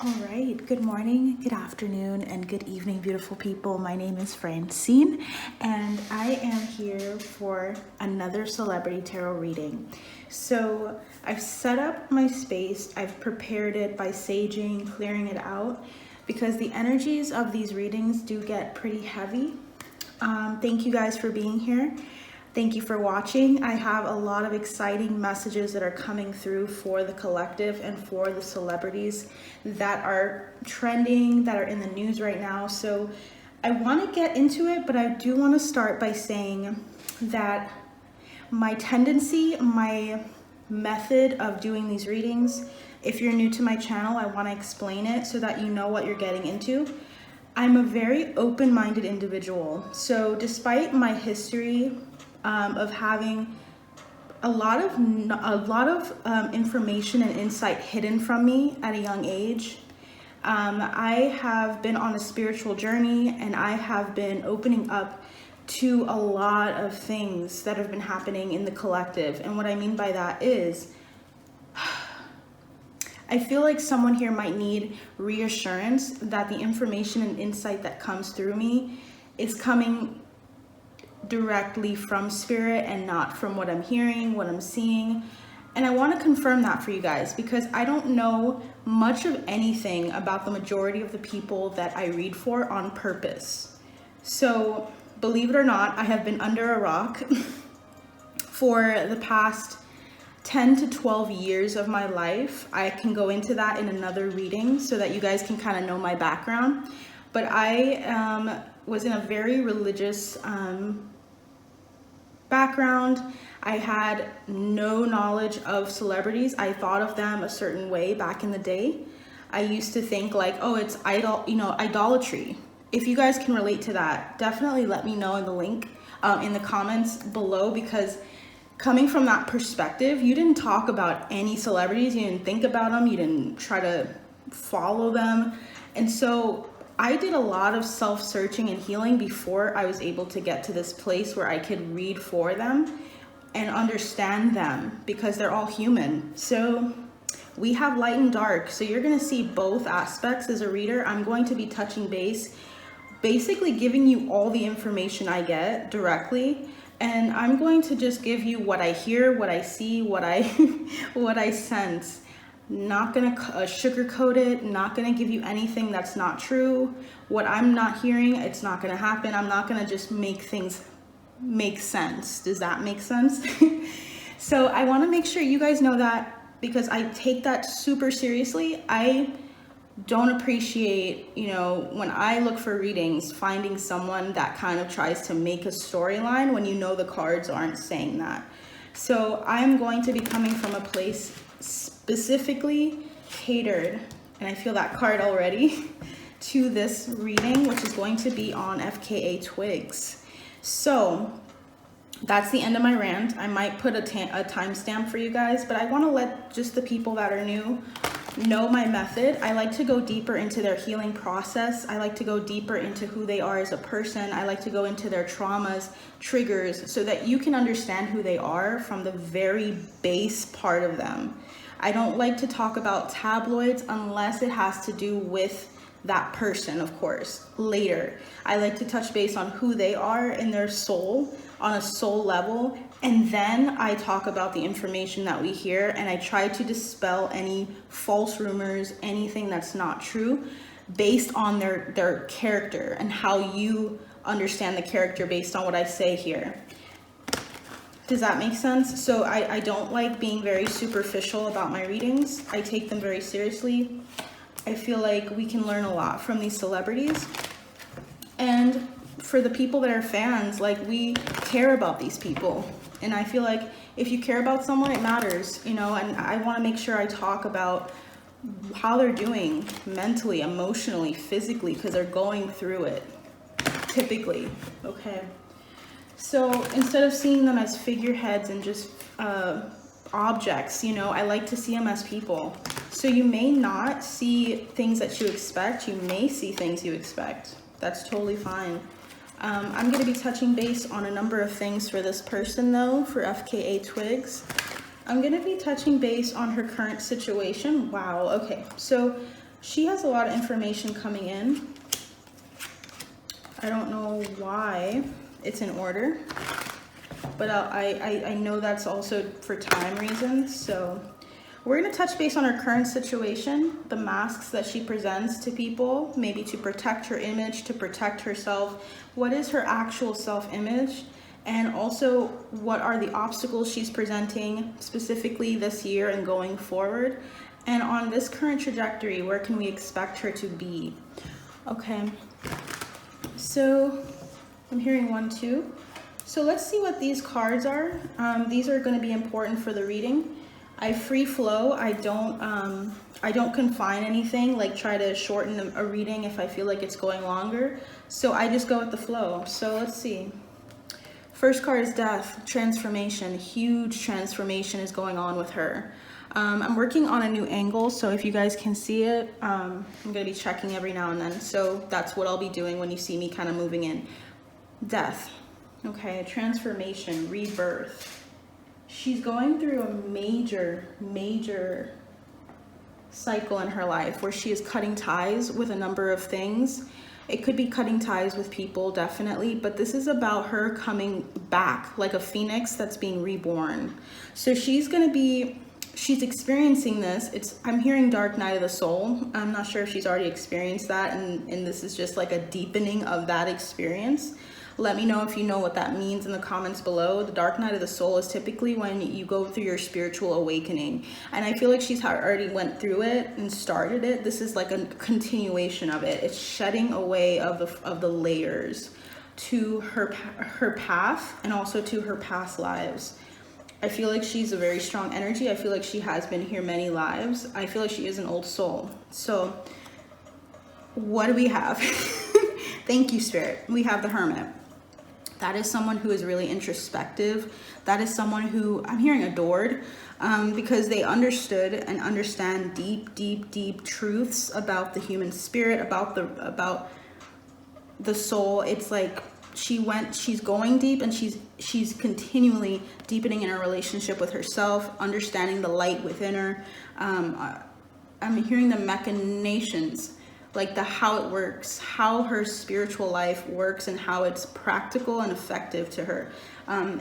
All right, good morning, good afternoon, and good evening, beautiful people. My name is Francine, and I am here for another celebrity tarot reading. So I've set up my space, I've prepared it by saging, clearing it out, because the energies of these readings do get pretty heavy. Thank you guys for being here. Thank you for watching. I have a lot of exciting messages that are coming through for the collective and for the celebrities that are trending, that are in the news right now. So I want to get into it, but I do want to start by saying that my tendency, my method of doing these readings, if you're new to my channel, I want to explain it so that you know what you're getting into. I'm a very open-minded individual. So despite my history of having a lot of information and insight hidden from me at a young age, I have been on a spiritual journey, and I have been opening up to a lot of things that have been happening in the collective. And what I mean by that is, I feel like someone here might need reassurance that the information and insight that comes through me is coming directly from spirit and not from what I'm hearing, what I'm seeing. And I want to confirm that for you guys, because I don't know much of anything about the majority of the people that I read for on purpose. So believe it or not, I have been under a rock for the past 10 to 12 years of my life. I can go into that in another reading so that you guys can kind of know my background. But I was in a very religious background. I had no knowledge of celebrities. I thought of them a certain way back in the day. I used to think like, oh, it's idolatry. If you guys can relate to that, definitely let me know in the link in the comments below, because coming from that perspective, you didn't talk about any celebrities, you didn't think about them, you didn't try to follow them. And so I did a lot of self-searching and healing before I was able to get to this place where I could read for them and understand them, because they're all human. So we have light and dark. So you're going to see both aspects as a reader. I'm going to be touching base, basically giving you all the information I get directly. And I'm going to just give you what I hear, what I see, what I sense. Not gonna sugarcoat it, not gonna give you anything that's not true. What I'm not hearing, it's not gonna happen. I'm not gonna just make things make sense. Does that make sense? So I wanna make sure you guys know that, because I take that super seriously. I don't appreciate, when I look for readings, finding someone that kind of tries to make a storyline when you know the cards aren't saying that. So I'm going to be coming from a place specifically catered, and I feel that card already, to this reading, which is going to be on Fka Twigs. So that's the end of my rant. I might put a timestamp for you guys, but I want to let just the people that are new know my method. I like to go deeper into their healing process. I like to go deeper into who they are as a person. I like to go into their traumas, triggers, so that you can understand who they are from the very base part of them. I don't like to talk about tabloids unless it has to do with that person, of course, later. I like to touch base on who they are in their soul, on a soul level, and then I talk about the information that we hear, and I try to dispel any false rumors, anything that's not true, based on their character and how you understand the character based on what I say here. Does that make sense? So I don't like being very superficial about my readings. I take them very seriously. I feel like we can learn a lot from these celebrities. And for the people that are fans, like, we care about these people. And I feel like if you care about someone, it matters, and I want to make sure I talk about how they're doing mentally, emotionally, physically, because they're going through it, typically, okay? So instead of seeing them as figureheads and just objects, I like to see them as people. So you may not see things that you expect. You may see things you expect. That's totally fine. I'm going to be touching base on a number of things for this person, though, for Fka Twigs. I'm going to be touching base on her current situation. Wow, okay. So She has a lot of information coming in. I don't know why it's in order, but I know that's also for time reasons. So we're going to touch base on her current situation, the masks that she presents to people, maybe to protect her image, to protect herself. What is her actual self-image? And also, what are the obstacles she's presenting specifically this year and going forward? And on this current trajectory, where can we expect her to be? Okay, so I'm hearing 1, 2. So let's see what these cards are. These are going to be important for the reading. I free flow. I don't confine anything, like try to shorten a reading if I feel like it's going longer. So I just go with the flow. So let's see. First card is death, transformation. Huge transformation is going on with her. I'm working on a new angle, so if you guys can see it, I'm going to be checking every now and then. So that's what I'll be doing when you see me kind of moving in. Death. Okay, transformation, rebirth. She's going through a major cycle in her life where she is cutting ties with a number of things. It could be cutting ties with people, definitely, but this is about her coming back like a phoenix that's being reborn. So she's experiencing this. I'm hearing dark night of the soul. I'm not sure if she's already experienced that, and this is just like a deepening of that experience. Let me know if you know what that means in the comments below. The dark night of the soul is typically when you go through your spiritual awakening. And I feel like she's already went through it and started it. This is like a continuation of it. It's shedding away of the layers to her path and also to her past lives. I feel like she's a very strong energy. I feel like she has been here many lives. I feel like she is an old soul. So what do we have? Thank you, Spirit. We have the Hermit. That is someone who is really introspective. That is someone who I'm hearing adored, because they understood and understand deep truths about the human spirit, about the soul. It's like she's going deep, and she's continually deepening in her relationship with herself, understanding the light within her. I'm hearing the machinations, like how it works, how her spiritual life works, and how it's practical and effective to her.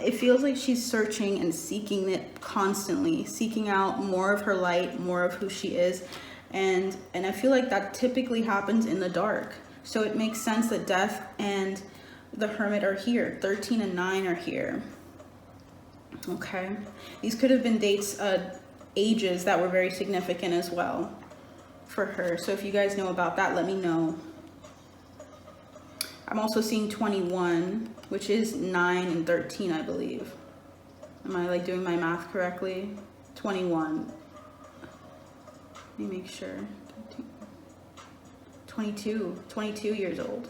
It feels like she's searching and seeking it constantly, seeking out more of her light, more of who she is. And I feel like that typically happens in the dark. So it makes sense that death and the Hermit are here. 13 and 9 are here. Okay. These could have been dates, ages that were very significant as well for her. So if you guys know about that, let me know. I'm also seeing 21, which is 9 and 13, I believe. Am I like doing my math correctly? 21. Let me make sure. 22 years old.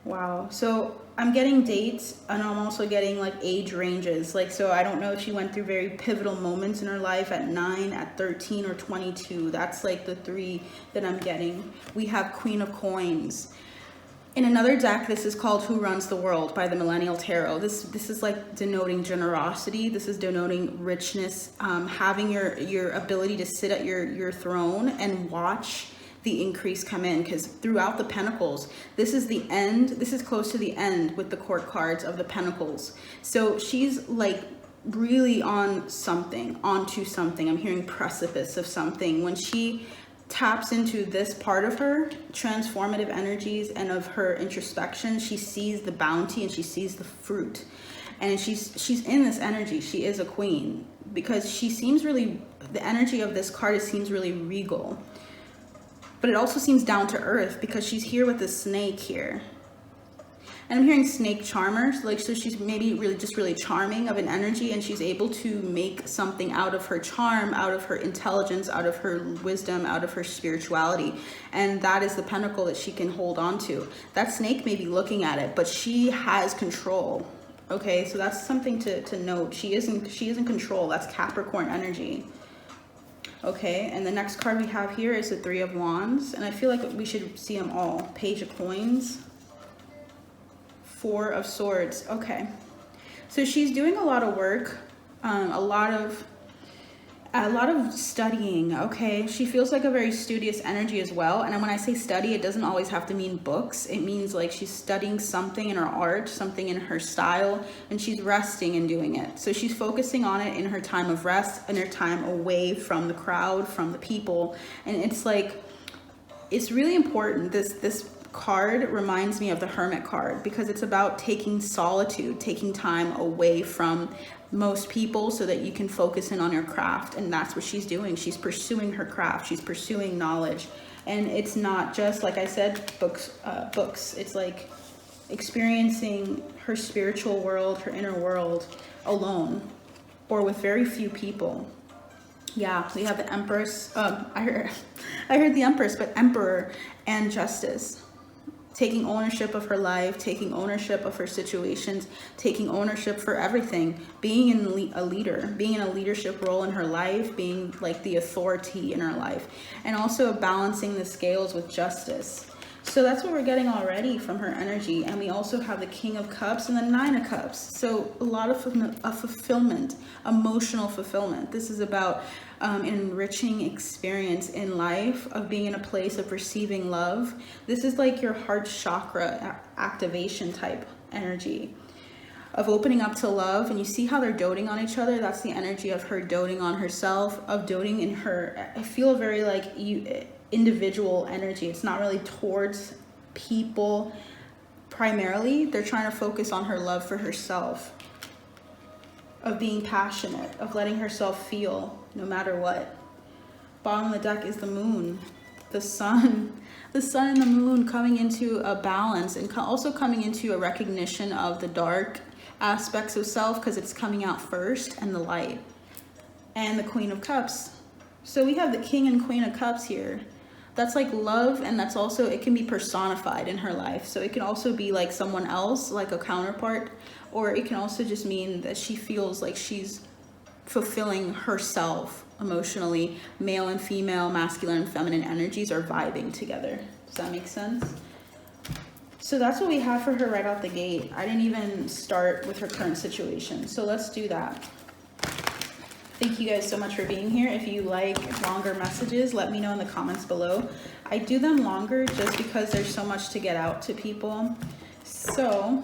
Wow. So I'm getting dates, and I'm also getting like age ranges. Like, so I don't know if she went through very pivotal moments in her life at 9, at 13, or 22. That's like the 3 that I'm getting. We have Queen of Coins. In another deck, this is called Who Runs the World by the Millennial Tarot. This is like denoting generosity. This is denoting richness, having your ability to sit at your throne and watch the increase come in, because throughout the Pentacles, this is the end. This is close to the end with the Court cards of the Pentacles. So she's like really on something, onto something. I'm hearing precipice of something. When she taps into this part of her transformative energies and of her introspection, she sees the bounty and she sees the fruit. And she's in this energy. She is a queen, because she seems really, the energy of this card seems really regal. But it also seems down to earth, because she's here with this snake here. And I'm hearing snake charmers, like, so she's maybe really charming of an energy, and she's able to make something out of her charm, out of her intelligence, out of her wisdom, out of her spirituality. And that is the pentacle that she can hold on to. That snake may be looking at it, but she has control. Okay, so that's something to note. She is in control. That's Capricorn energy. Okay, and the next card we have here is the 3 of Wands, and I feel like we should see them all. Page of Coins, 4 of Swords. Okay, so she's doing a lot of work, a lot of A lot of studying, okay? She feels like a very studious energy as well. And when I say study, it doesn't always have to mean books. It means like she's studying something in her art, something in her style, and she's resting and doing it. So she's focusing on it in her time of rest, in her time away from the crowd, from the people. And it's like, it's really important. This card reminds me of the Hermit card because it's about taking solitude, taking time away from most people so that you can focus in on your craft. And that's what she's doing. She's pursuing her craft. She's pursuing knowledge. And it's not just, like I said, books. It's like experiencing her spiritual world, her inner world alone or with very few people. Yeah, we have the Empress. I heard the Empress, but Emperor and Justice. Taking ownership of her life, taking ownership of her situations, taking ownership for everything, being a leader, being in a leadership role in her life, being like the authority in her life, and also balancing the scales with justice. So that's what we're getting already from her energy. And we also have the King of Cups and the Nine of Cups. So a lot of fulfillment, emotional fulfillment. This is about an enriching experience in life of being in a place of receiving love. This is like your heart chakra activation type energy of opening up to love. And you see how they're doting on each other. That's the energy of her doting on herself, of doting in her. I feel very like individual energy. It's not really towards people primarily. They're trying to focus on her love for herself, of being passionate, of letting herself feel no matter what. Bottom of the deck is the moon, the sun and the moon coming into a balance, and also coming into a recognition of the dark aspects of self, because it's coming out first, and the light, and the Queen of Cups. So we have the King and Queen of Cups here. That's like love, and that's also, it can be personified in her life. So it can also be like someone else, like a counterpart, or it can also just mean that she feels like she's fulfilling herself emotionally. Male and female, masculine and feminine energies are vibing together. Does that make sense? So that's what we have for her right out the gate. I didn't even start with her current situation. So let's do that. Thank you guys so much for being here. If you like longer messages, let me know in the comments below. I do them longer just because there's so much to get out to people. So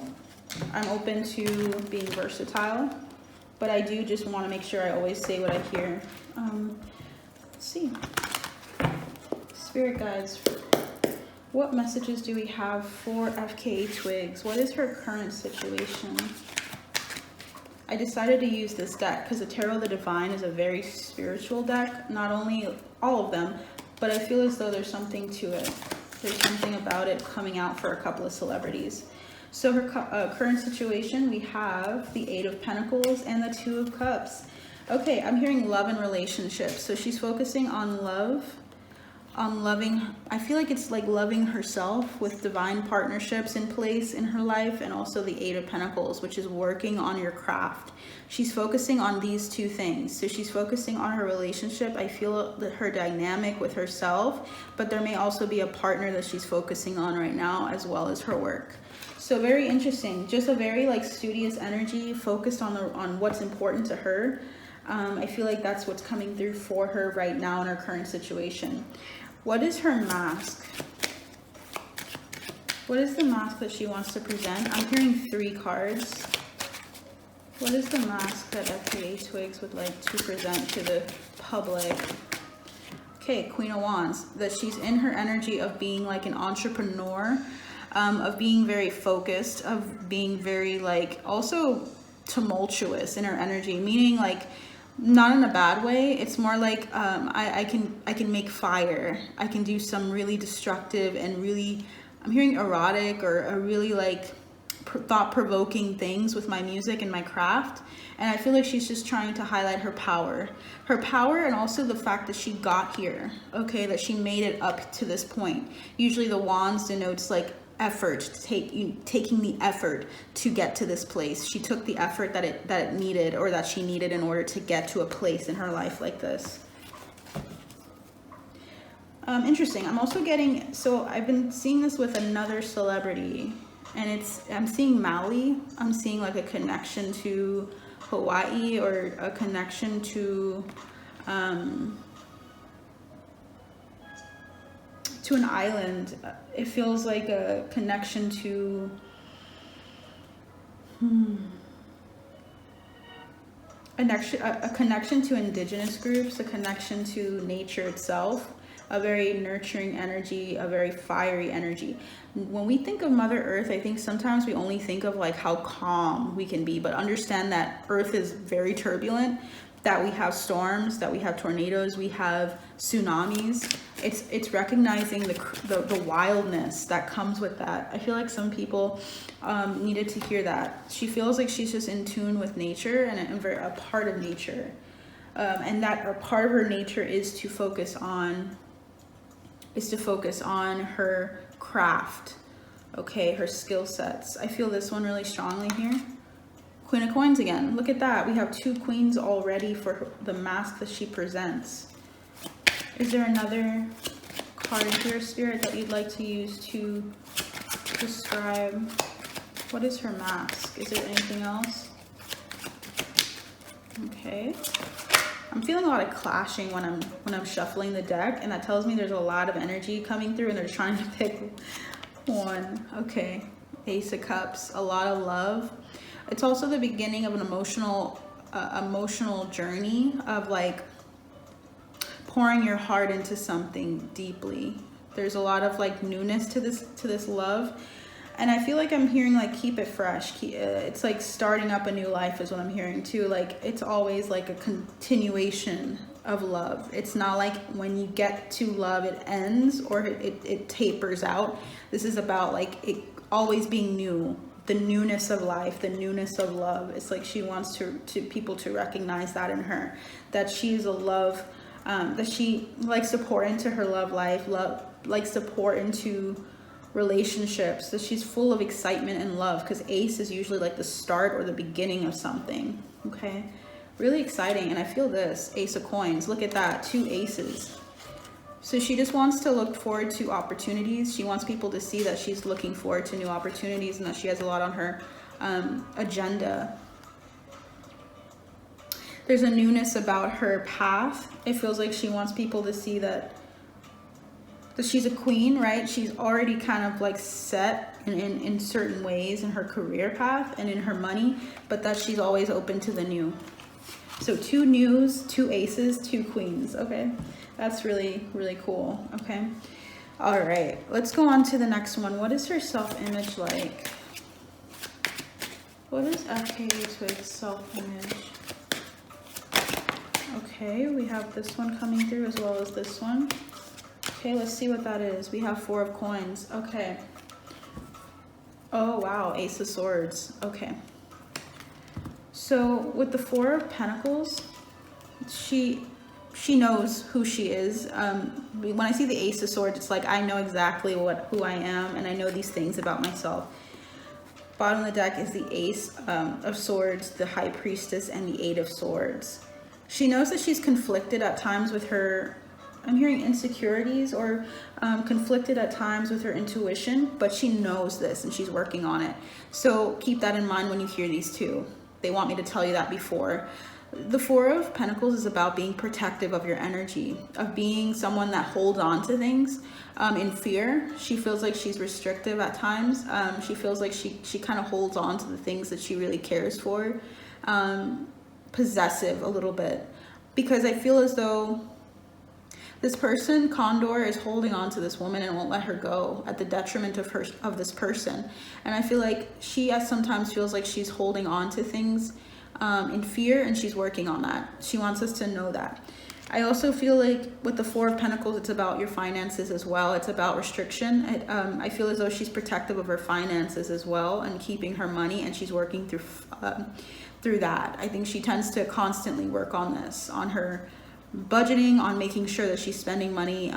I'm open to being versatile, but I do just want to make sure I always say what I hear. Let's see. Spirit guides, what messages do we have for Fka Twigs? What is her current situation? I decided to use this deck because the Tarot of the Divine is a very spiritual deck. Not only all of them, but I feel as though there's something to it. There's something about it coming out for a couple of celebrities. So her current situation, we have the Eight of Pentacles and the Two of Cups. Okay, I'm hearing love and relationships. So she's focusing on love, on loving. I feel like it's like loving herself with divine partnerships in place in her life, and also the Eight of Pentacles, which is working on your craft. She's focusing on these two things. So she's focusing on her relationship. I feel that her dynamic with herself, but there may also be a partner that she's focusing on right now, as well as her work. So very interesting. Just a very like studious energy, focused on what's important to her. I feel like that's what's coming through for her right now in her current situation. What is her mask? What is the mask that she wants to present? I'm hearing 3 cards. What is the mask that Fka Twigs would like to present to the public? Okay, Queen of Wands. That she's in her energy of being like an entrepreneur, of being very focused, of being very like also tumultuous in her energy, meaning like not in a bad way. It's more like I can make fire. I can do some really destructive and really, I'm hearing erotic or a really like thought-provoking things with my music and my craft. And I feel like she's just trying to highlight her power, and also the fact that she got here. Okay, that she made it up to this point. Usually the wands denotes like effort, taking the effort to get to this place. She took the effort that it needed, or that she needed, in order to get to a place in her life like this. Interesting. I'm also getting, so I've been seeing this with another celebrity, and I'm seeing Maui. I'm seeing like a connection to Hawaii, or a connection to to an island. It feels like a connection to a connection to indigenous groups, a connection to nature itself, a very nurturing energy, a very fiery energy. When we think of Mother Earth, I think sometimes we only think of like how calm we can be, but understand that Earth is very turbulent, that we have storms, that we have tornadoes, we have tsunamis. It's recognizing the wildness that comes with that. I feel like some people needed to hear that. She feels like she's just in tune with nature and a part of nature. And that a part of her nature is to focus on her craft, okay, her skill sets. I feel this one really strongly here. Queen of Coins again. Look at that. We have 2 queens already for the mask that she presents. Is there another card here, Spirit, that you'd like to use to describe what is her mask? Is there anything else? Okay. I'm feeling a lot of clashing when I'm shuffling the deck, and that tells me there's a lot of energy coming through and they're trying to pick one. Okay. Ace of Cups, a lot of love. It's also the beginning of an emotional journey of like pouring your heart into something deeply. There's a lot of like newness to this love. And I feel like I'm hearing like keep it fresh. It's like starting up a new life is what I'm hearing too. Like it's always like a continuation of love. It's not like when you get to love it ends or it tapers out. This is about like it always being new, the newness of life, the newness of love. It's like she wants to people to recognize that in her, that she's a love, that she likes to pour into her love life, likes to pour into relationships, that she's full of excitement and love, because Ace is usually like the start or the beginning of something. Okay, really exciting. And I feel this Ace of Coins, look at that, 2 aces. So she just wants to look forward to opportunities. She wants people to see that she's looking forward to new opportunities and that she has a lot on her agenda. There's a newness about her path. It feels like she wants people to see that she's a queen, right? She's already kind of like set in certain ways in her career path and in her money, but that she's always open to the new. So 2 news, 2 aces, 2 queens. Okay, that's really, really cool. Okay, all right, let's go on to the next one. What is her self-image like? What is Fka Twigs' self-image? Okay, we have this one coming through as well as this one. Okay, let's see what that is. We have 4 of coins. Okay. Oh, wow. Ace of Swords. Okay. So with the 4 of Pentacles, she knows who she is. When I see the Ace of Swords, it's like I know exactly who I am, and I know these things about myself. Bottom of the deck is the Ace of Swords, the High Priestess, and the 8 of Swords. She knows that she's conflicted at times with her, I'm hearing insecurities, or conflicted at times with her intuition, but she knows this and she's working on it. So keep that in mind when you hear these 2. They want me to tell you that before. The 4 of Pentacles is about being protective of your energy, of being someone that holds on to things in fear. She feels like she's restrictive at times. She feels like she kind of holds on to the things that she really cares for. Possessive a little bit, because I feel as though this person, Condor, is holding on to this woman and won't let her go at the detriment of this person. And I feel like she sometimes feels like she's holding on to things in fear, and she's working on that. She wants us to know that. I also feel like with the 4 of Pentacles, it's about your finances as well. It's about restriction. I feel as though she's protective of her finances as well and keeping her money, and she's working through that. I think she tends to constantly work on this, on her budgeting, on making sure that she's spending money.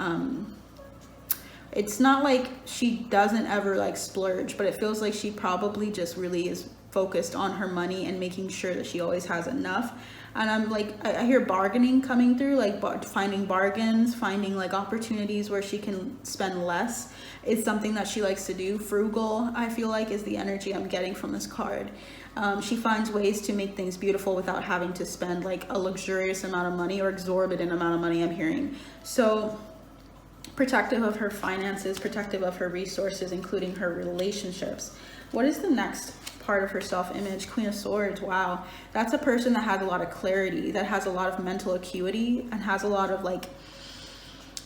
It's not like she doesn't ever like splurge, but it feels like she probably just really is focused on her money and making sure that she always has enough. And I'm like, I hear bargaining coming through, like finding bargains, finding like opportunities where she can spend less. It's something that she likes to do. Frugal, I feel like, is the energy I'm getting from this card. She finds ways to make things beautiful without having to spend like a luxurious amount of money or exorbitant amount of money, I'm hearing. So protective of her finances, protective of her resources, including her relationships. What is the next part of her self-image? Queen of Swords. Wow, that's a person that has a lot of clarity, that has a lot of mental acuity, and has a lot of like,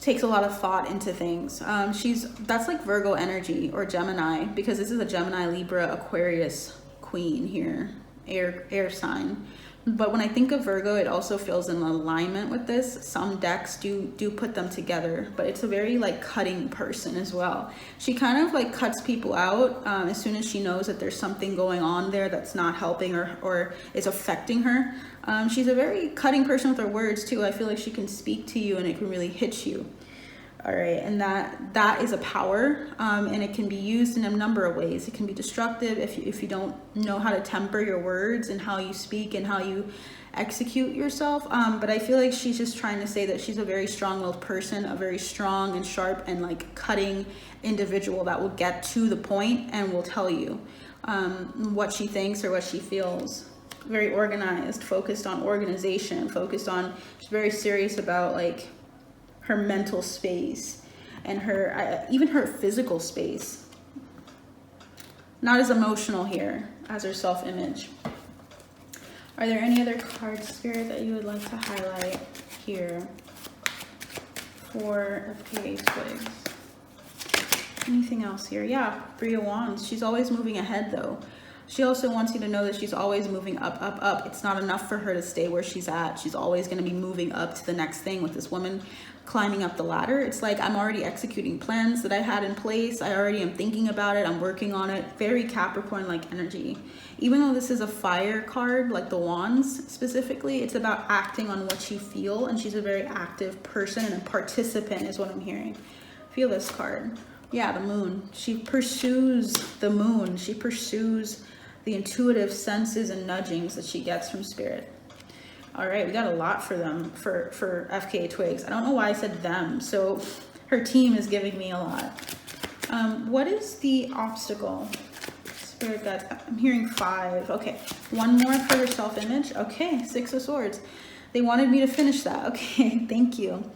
takes a lot of thought into things. That's like Virgo energy or Gemini, because this is a Gemini, Libra, Aquarius queen here, air sign. But when I think of Virgo, it also feels in alignment with this. Some decks do put them together, but it's a very like cutting person as well. She kind of like cuts people out as soon as she knows that there's something going on there that's not helping or is affecting her. She's a very cutting person with her words too. I feel like she can speak to you and it can really hit you. All right, and that is a power, and it can be used in a number of ways. It can be destructive if you don't know how to temper your words and how you speak and how you execute yourself. But I feel like she's just trying to say that she's a very strong-willed person, a very strong and sharp and like cutting individual that will get to the point and will tell you what she thinks or what she feels. Very organized, focused on organization, she's very serious about like her mental space and her even her physical space. Not as emotional here as her self-image. Are there any other cards, Spirit, that you would like to highlight here for Fka Twigs? Anything else here? Yeah, 3 of Wands. She's always moving ahead though. She also wants you to know that she's always moving up, up, up. It's not enough for her to stay where she's at. She's always going to be moving up to the next thing. With this woman climbing up the ladder, it's like, I'm already executing plans that I had in place. I already am thinking about it. I'm working on it. Very Capricorn-like energy. Even though this is a fire card, like the Wands specifically, it's about acting on what you feel. And she's a very active person and a participant is what I'm hearing. Feel this card. Yeah, the Moon. She pursues the Moon. She pursues the intuitive senses and nudgings that she gets from Spirit. All right, we got a lot for them, for Fka Twigs. I don't know why I said them, so her team is giving me a lot. What is the obstacle? Spirit guides, I'm hearing 5. Okay, one more for her self-image. Okay, 6 of Swords. They wanted me to finish that. Okay, thank you.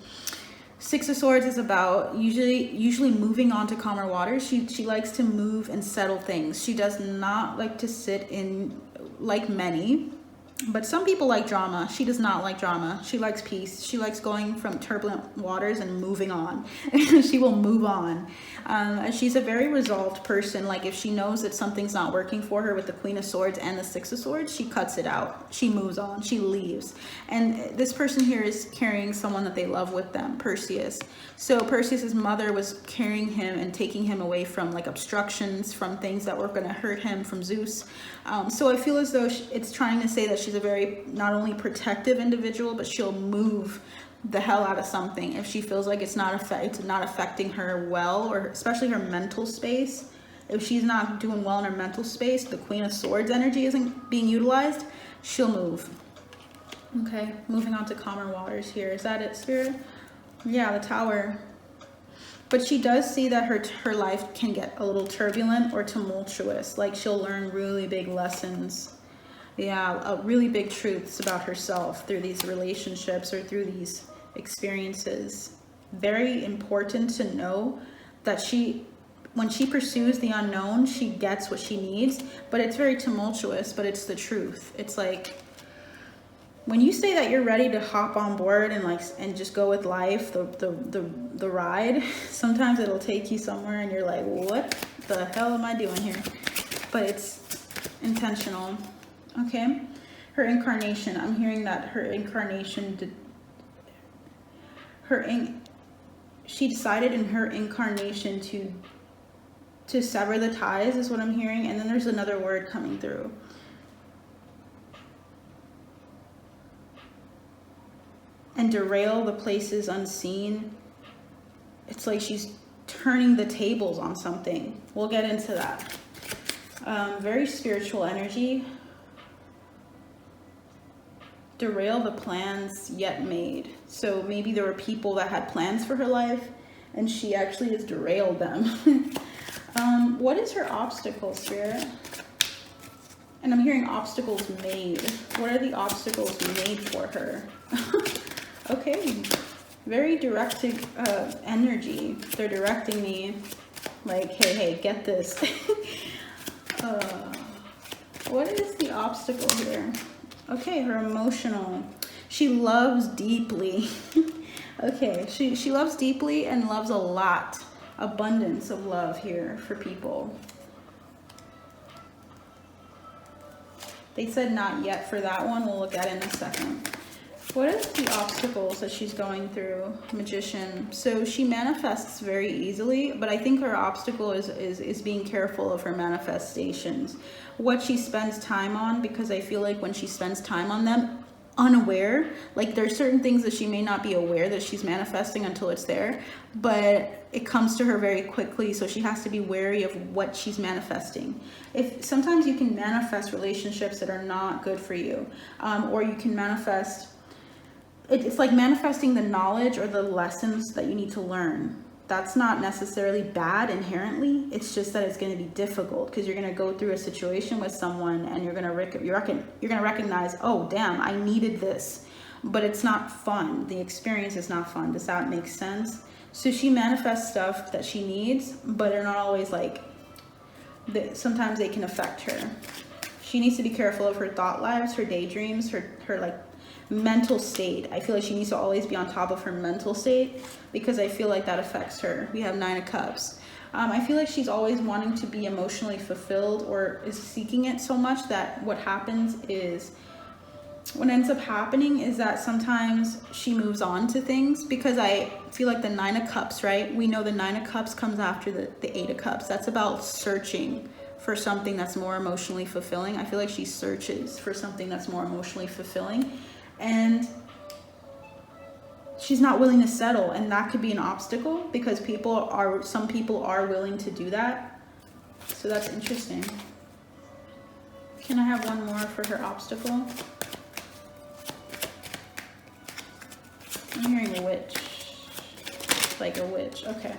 6 of Swords is about usually moving on to calmer waters. She likes to move and settle things. She does not like to sit in, like many, but some people like drama. She does not like drama. She likes peace. She likes going from turbulent waters and moving on. She will move on. She's a very resolved person. Like if she knows that something's not working for her with the Queen of Swords and the 6 of Swords, she cuts it out. She moves on. She leaves. And this person here is carrying someone that they love with them, Perseus. So Perseus's mother was carrying him and taking him away from like obstructions, from things that were going to hurt him, from Zeus. So I feel as though it's trying to say that she's a very not only protective individual, but she'll move the hell out of something if she feels like it's not affecting her well, or especially her mental space. If she's not doing well in her mental space, the Queen of Swords energy isn't being utilized, she'll move. Okay, moving on to calmer waters here. Is that it, Spirit? Yeah, the Tower. But she does see that her life can get a little turbulent or tumultuous. Like she'll learn really big lessons. Yeah, really big truths about herself through these relationships or through these experiences. Very important to know that when she pursues the unknown, she gets what she needs, but it's very tumultuous, but it's the truth. It's like, when you say that you're ready to hop on board and just go with life, the ride, sometimes it'll take you somewhere and you're like, what the hell am I doing here? But it's intentional. Okay, her incarnation. I'm hearing that her incarnation she decided in her incarnation to sever the ties is what I'm hearing. And then there's another word coming through. And derail the places unseen. It's like she's turning the tables on something. We'll get into that. Very spiritual energy. Derail the plans yet made. So maybe there were people that had plans for her life and she actually has derailed them. What is her obstacle, Spirit? And I'm hearing obstacles made. What are the obstacles made for her? Okay, very directed energy. They're directing me like, hey, get this. What is the obstacle here? Okay, her emotional. She loves deeply. Okay, she loves deeply and loves a lot. Abundance of love here for people. They said not yet for that one. We'll look at it in a second. What are the obstacles that she's going through? Magician. So she manifests very easily, but I think her obstacle is being careful of her manifestations. What she spends time on, because I feel like when she spends time on them, unaware, like there's certain things that she may not be aware that she's manifesting until it's there, but it comes to her very quickly, so she has to be wary of what she's manifesting. If sometimes you can manifest relationships that are not good for you, or you can manifest, it's like manifesting the knowledge or the lessons that you need to learn. That's not necessarily bad inherently. It's just that it's going to be difficult because you're going to go through a situation with someone and you're going to recognize, oh damn, I needed this, but it's not fun. The experience is not fun. Does that make sense? So she manifests stuff that she needs, but they're not always like. Sometimes they can affect her. She needs to be careful of her thought lives, her daydreams, her like mental state. I feel like she needs to always be on top of her mental state because I feel like that affects her. We have 9 of Cups. I feel like she's always wanting to be emotionally fulfilled or is seeking it so much that what ends up happening is that sometimes she moves on to things, because I feel like the 9 of Cups, right? We know the 9 of Cups comes after the 8 of Cups. That's about searching for something that's more emotionally fulfilling. I feel like she searches for something that's more emotionally fulfilling. And she's not willing to settle, and that could be an obstacle because some people are willing to do that. So that's interesting. Can I have one more for her obstacle? I'm hearing a witch, like a witch. Okay,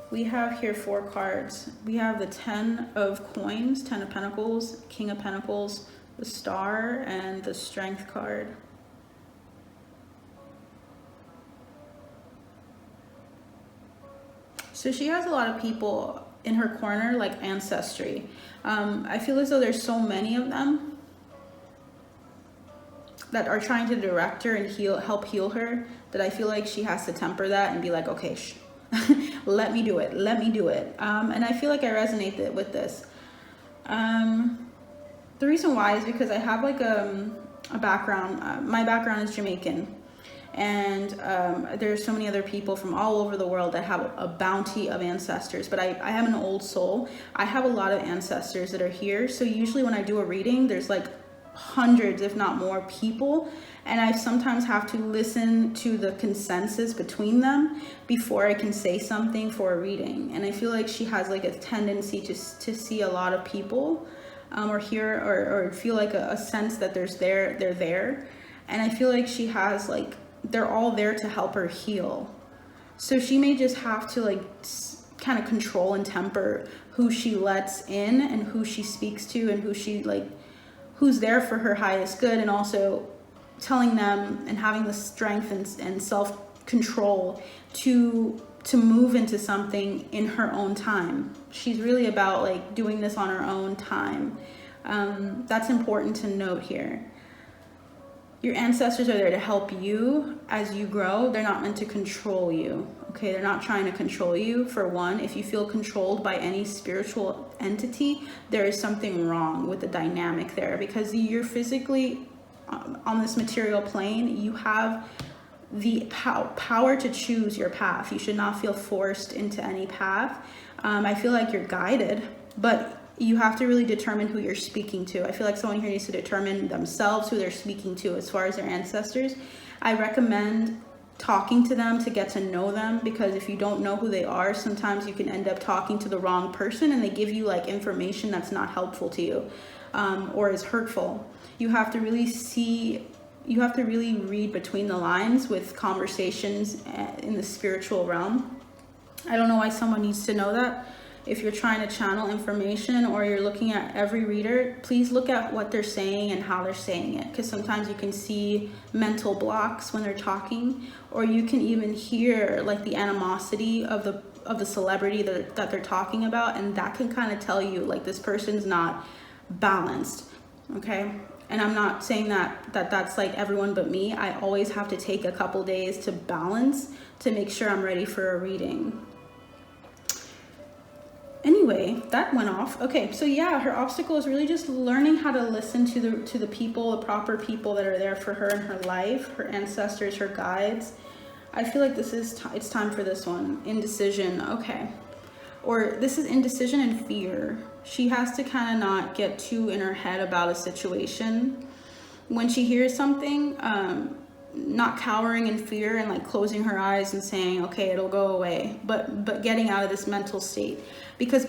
we have here 4 cards. We have the 10 of coins, 10 of pentacles, King of Pentacles, the Star, and the Strength card. So she has a lot of people in her corner, like ancestry. I feel as though there's so many of them that are trying to direct her and help heal her, that I feel like she has to temper that and be like, okay, let me do it. And I feel like I resonate with this. The reason why is because I have like a background. My background is Jamaican. And there's so many other people from all over the world that have a bounty of ancestors, but I have an old soul. I have a lot of ancestors that are here. So usually when I do a reading, there's like hundreds, if not more people. And I sometimes have to listen to the consensus between them before I can say something for a reading. And I feel like she has like a tendency to see a lot of people or hear or feel like a sense that they're there. And I feel like she has like, they're all there to help her heal. So she may just have to like kind of control and temper who she lets in and who she speaks to and who's there for her highest good, and also telling them and having the strength and self-control to move into something in her own time. She's really about like doing this on her own time. That's important to note here. Your ancestors are there to help you as you grow. They're not meant to control you, okay? They're not trying to control you. For one, if you feel controlled by any spiritual entity, there is something wrong with the dynamic there, because you're physically on this material plane. You have the power to choose your path. You should not feel forced into any path. I feel like you're guided, but you have to really determine who you're speaking to. I feel like someone here needs to determine themselves who they're speaking to as far as their ancestors. I recommend talking to them to get to know them, because if you don't know who they are, sometimes you can end up talking to the wrong person and they give you like information that's not helpful to you or is hurtful. You have to really read between the lines with conversations in the spiritual realm. I don't know why someone needs to know that. if you're trying to channel information or you're looking at every reader, please look at what they're saying and how they're saying it, because sometimes you can see mental blocks when they're talking, or you can even hear like the animosity of the celebrity that they're talking about, and that can kind of tell you like this person's not balanced. Okay, and I'm not saying that's like everyone but me. I always have to take a couple days to balance to make sure I'm ready for a reading. Anyway, that went off. Okay, so yeah, her obstacle is really just learning how to listen to the people, the proper people that are there for her in her life, her ancestors, her guides. I feel like this is it's time for this one. Indecision. Okay. Or this is indecision and fear. She has to kind of not get too in her head about a situation. When she hears something, not cowering in fear and like closing her eyes and saying, okay, it'll go away, but getting out of this mental state. Because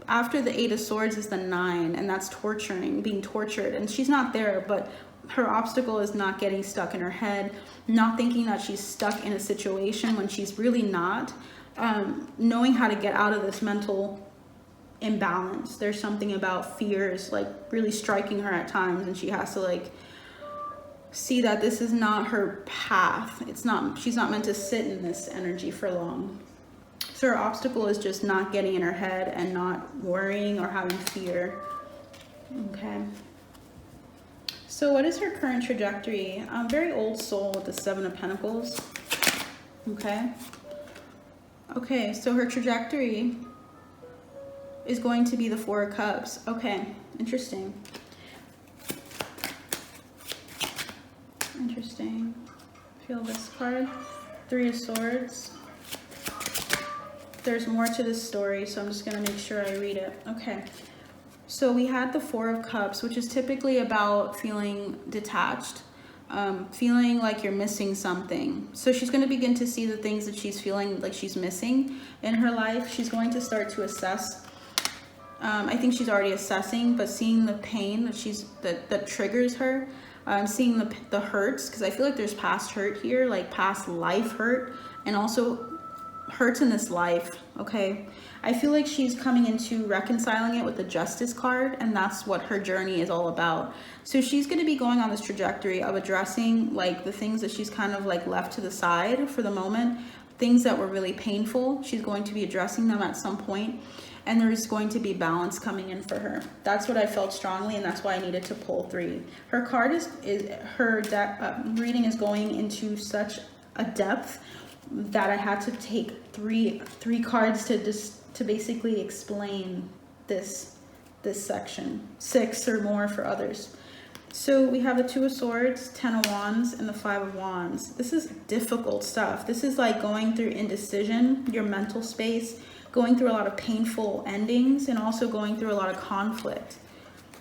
after the 8 of Swords is the 9, and that's torturing, being tortured, and she's not there, but her obstacle is not getting stuck in her head, not thinking that she's stuck in a situation when she's really not. Knowing how to get out of this mental imbalance. There's something about fears like really striking her at times, and she has to like see that this is not her path. She's not meant to sit in this energy for long. So her obstacle is just not getting in her head and not worrying or having fear. Okay. So what is her current trajectory? Very old soul with the 7 of Pentacles. Okay. Okay, so her trajectory is going to be the 4 of Cups. Okay, interesting. Interesting. Feel this card. 3 of Swords. There's more to this story, so I'm just going to make sure I read it. Okay. So we had the 4 of Cups, which is typically about feeling detached, feeling like you're missing something. So she's going to begin to see the things that she's feeling like she's missing in her life. She's going to start to assess. I think she's already assessing, but seeing the pain that triggers her, seeing the hurts, because I feel like there's past hurt here, like past life hurt, and also hurts in this life. Okay, I feel like she's coming into reconciling it with the Justice card, and that's what her journey is all about. So she's going to be going on this trajectory of addressing like the things that she's kind of like left to the side for the moment, things that were really painful. She's going to be addressing them at some point, and there's going to be balance coming in for her. That's what I felt strongly, and that's why I needed to pull 3. Her card reading is going into such a depth that I had to take three cards to basically explain this section. 6 or more for others. So we have the 2 of Swords, 10 of Wands, and the 5 of Wands. This is difficult stuff. This is like going through indecision, your mental space, going through a lot of painful endings, and also going through a lot of conflict.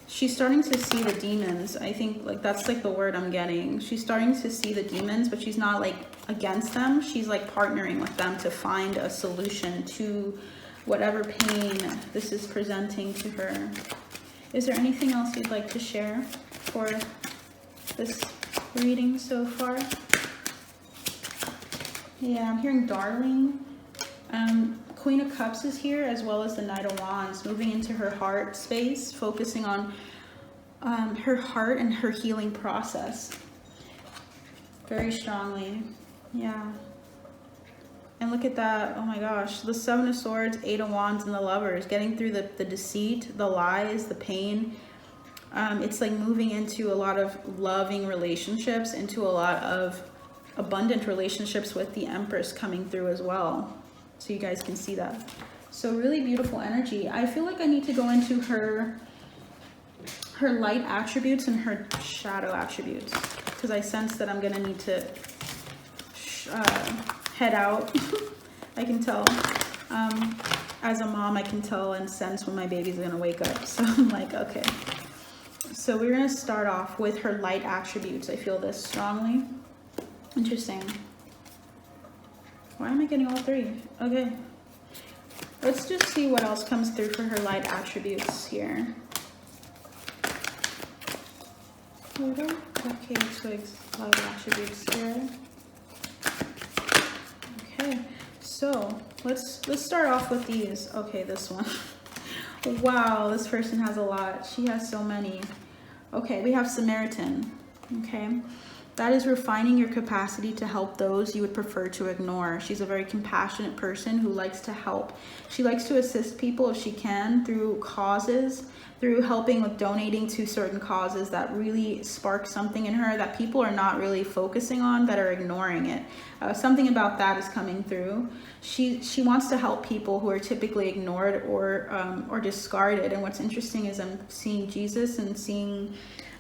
She's starting to see the demons. I think like that's like the word I'm getting. She's starting to see the demons, but she's not like against them. She's like partnering with them to find a solution to whatever pain this is presenting to her. Is there anything else you'd like to share for this reading so far? Yeah, I'm hearing darling. Queen of Cups is here, as well as the Knight of Wands, moving into her heart space, focusing on her heart and her healing process very strongly. Yeah. And look at that. Oh my gosh. The 7 of Swords, 8 of Wands, and the Lovers, getting through the deceit, the lies, the pain. It's like moving into a lot of loving relationships, into a lot of abundant relationships with the Empress coming through as well. So you guys can see that. So really beautiful energy. I feel like I need to go into her light attributes and her shadow attributes, because I sense that I'm gonna need to head out. I can tell. As a mom, I can tell and sense when my baby's gonna wake up. So I'm like, okay. So we're gonna start off with her light attributes. I feel this strongly. Interesting. Why am I getting all 3? Okay. Let's just see what else comes through for her light attributes here. Okay, Twigs, light attributes here. Okay. So let's start off with these. Okay, this one. Wow, this person has a lot. She has so many. Okay, we have Samaritan. Okay, that is refining your capacity to help those you would prefer to ignore. She's a very compassionate person who likes to help. She likes to assist people if she can through causes, through helping with donating to certain causes that really spark something in her that people are not really focusing on, that are ignoring it. Something about that is coming through. She wants to help people who are typically ignored or discarded. And what's interesting is I'm seeing Jesus and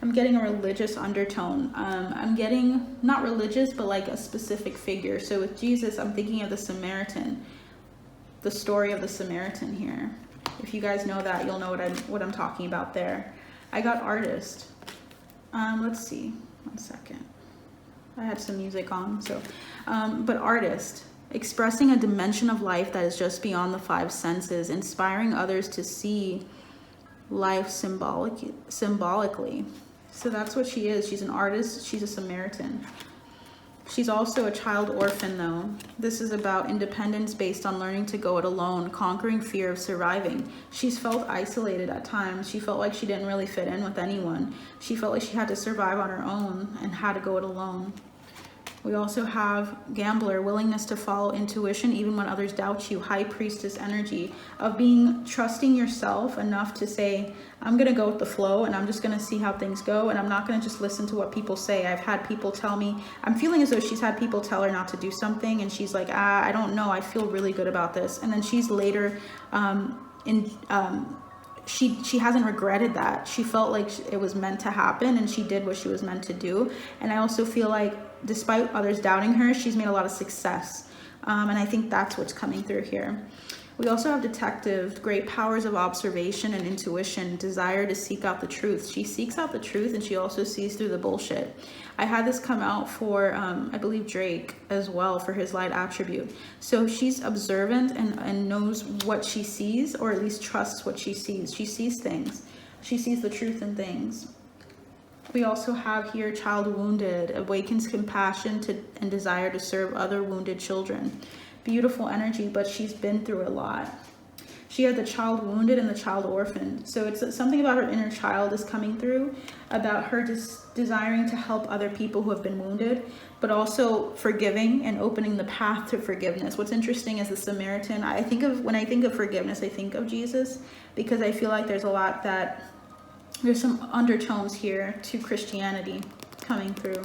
I'm getting a religious undertone. I'm getting not religious, but like a specific figure. So with Jesus, I'm thinking of the Samaritan, the story of the Samaritan here. If you guys know that, you'll know what I'm talking about there. I got artist. Let's see, 1 second. I had some music on, so, but artist, expressing a dimension of life that is just beyond the 5 senses, inspiring others to see life symbolically. So that's what she is. She's an artist. She's a Samaritan. She's also a child orphan, though. This is about independence based on learning to go it alone, conquering fear of surviving. She's felt isolated at times. She felt like she didn't really fit in with anyone. She felt like she had to survive on her own and had to go it alone. We also have gambler, willingness to follow intuition even when others doubt you. High priestess energy of trusting yourself enough to say, I'm going to go with the flow and I'm just going to see how things go. And I'm not going to just listen to what people say. I've had people tell me, I'm feeling as though she's had people tell her not to do something. And she's like, I don't know. I feel really good about this. And then she's later, she hasn't regretted that. She felt like it was meant to happen and she did what she was meant to do. And I also feel like despite others doubting her, she's made a lot of success. And I think that's what's coming through here. We also have detective, great powers of observation and intuition, desire to seek out the truth. She seeks out the truth and she also sees through the bullshit. I had this come out for, I believe, Drake as well for his light attribute. So she's observant and knows what she sees, or at least trusts what she sees. She sees things. She sees the truth in things. We also have here child wounded, awakens compassion and desire to serve other wounded children. Beautiful energy, but she's been through a lot. She had the child wounded and the child orphaned. So it's something about her inner child is coming through, about her desiring to help other people who have been wounded, but also forgiving and opening the path to forgiveness. What's interesting is the Samaritan. When I think of forgiveness, I think of Jesus, because I feel like there's some undertones here to Christianity coming through.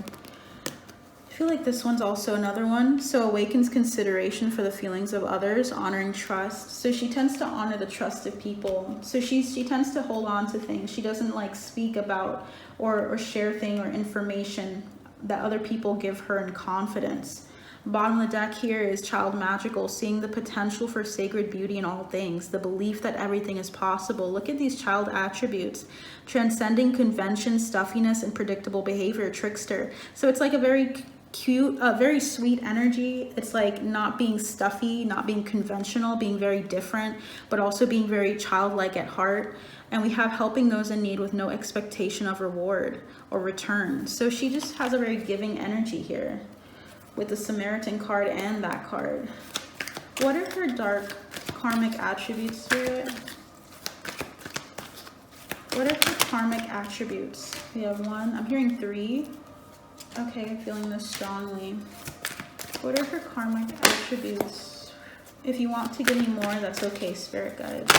I feel like this one's also another one. So awakens consideration for the feelings of others, honoring trust. So she tends to honor the trust of people. So she tends to hold on to things. She doesn't like speak about or share things or information that other people give her in confidence. Bottom of the deck here is child magical, seeing the potential for sacred beauty in all things, the belief that everything is possible. Look at these child attributes, transcending convention, stuffiness, and predictable behavior, trickster. So it's like a very cute, very sweet energy. It's like not being stuffy, not being conventional, being very different, but also being very childlike at heart. And we have helping those in need with no expectation of reward or return. So she just has a very giving energy here with the Samaritan card and that card. What are her dark karmic attributes, Spirit? What are her karmic attributes? We have 1. I'm hearing 3. Okay, I'm feeling this strongly. What are her karmic attributes? If you want to give me more, that's okay, Spirit guides.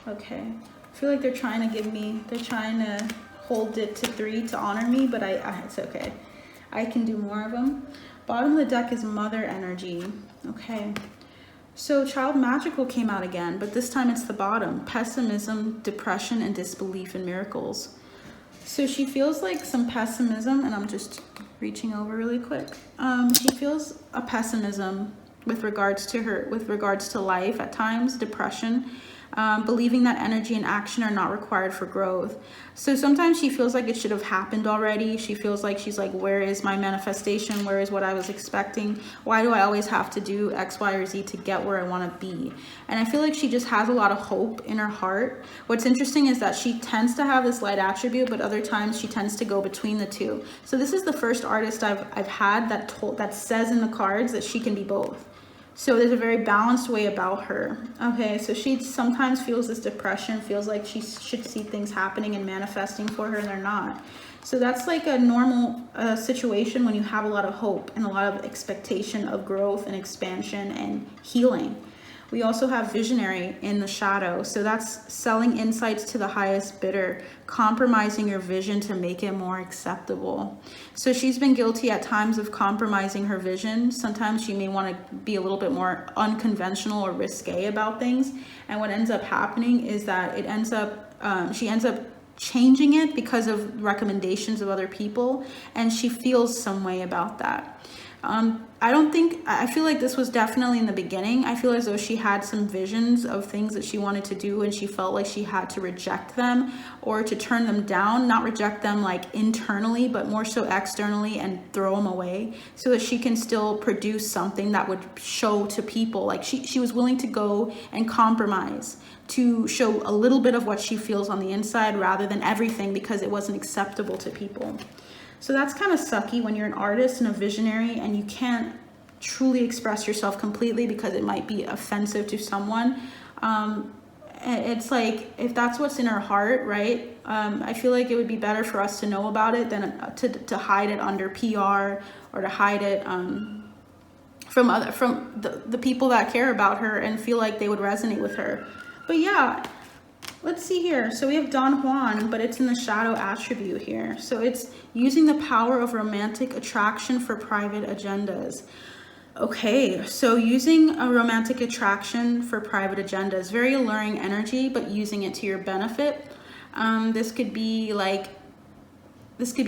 Okay. I feel like they're trying to hold it to 3 to honor me, but it's okay. I can do more of them. Bottom of the deck is mother energy. Okay. So child magical came out again, but this time it's the bottom. Pessimism, depression, and disbelief in miracles. So she feels like some pessimism, and I'm just reaching over really quick. She feels a pessimism with regards to life at times, depression, believing that energy and action are not required for growth. So sometimes she feels like it should have happened already. She feels like she's like, where is my manifestation? Where is what I was expecting? Why do I always have to do X, Y, or Z to get where I want to be? And I feel like she just has a lot of hope in her heart. What's interesting is that she tends to have this light attribute, but other times she tends to go between the two. So this is the first artist I've had that says in the cards that she can be both. So there's a very balanced way about her. Okay, so she sometimes feels this depression, feels like she should see things happening and manifesting for her, and they're not. So that's like a normal situation when you have a lot of hope and a lot of expectation of growth and expansion and healing. We also have visionary in the shadow. So that's selling insights to the highest bidder, compromising your vision to make it more acceptable. So she's been guilty at times of compromising her vision. Sometimes she may want to be a little bit more unconventional or risque about things. And what ends up happening is that she ends up changing it because of recommendations of other people. And she feels some way about that. I feel like this was definitely in the beginning. I feel as though she had some visions of things that she wanted to do, and she felt like she had to reject them or to turn them down, not reject them like internally, but more so externally, and throw them away so that she can still produce something that would show to people. Like she was willing to go and compromise to show a little bit of what she feels on the inside rather than everything, because it wasn't acceptable to people. So that's kind of sucky when you're an artist and a visionary and you can't truly express yourself completely because it might be offensive to someone. It's like, if that's what's in her heart, right? I feel like it would be better for us to know about it than to hide it under PR or to hide it from the people that care about her and feel like they would resonate with her. But yeah. Let's see here. So we have Don Juan, but it's in the shadow attribute here. So it's using the power of romantic attraction for private agendas. Okay, so using a romantic attraction for private agendas, very alluring energy, but using it to your benefit. This could be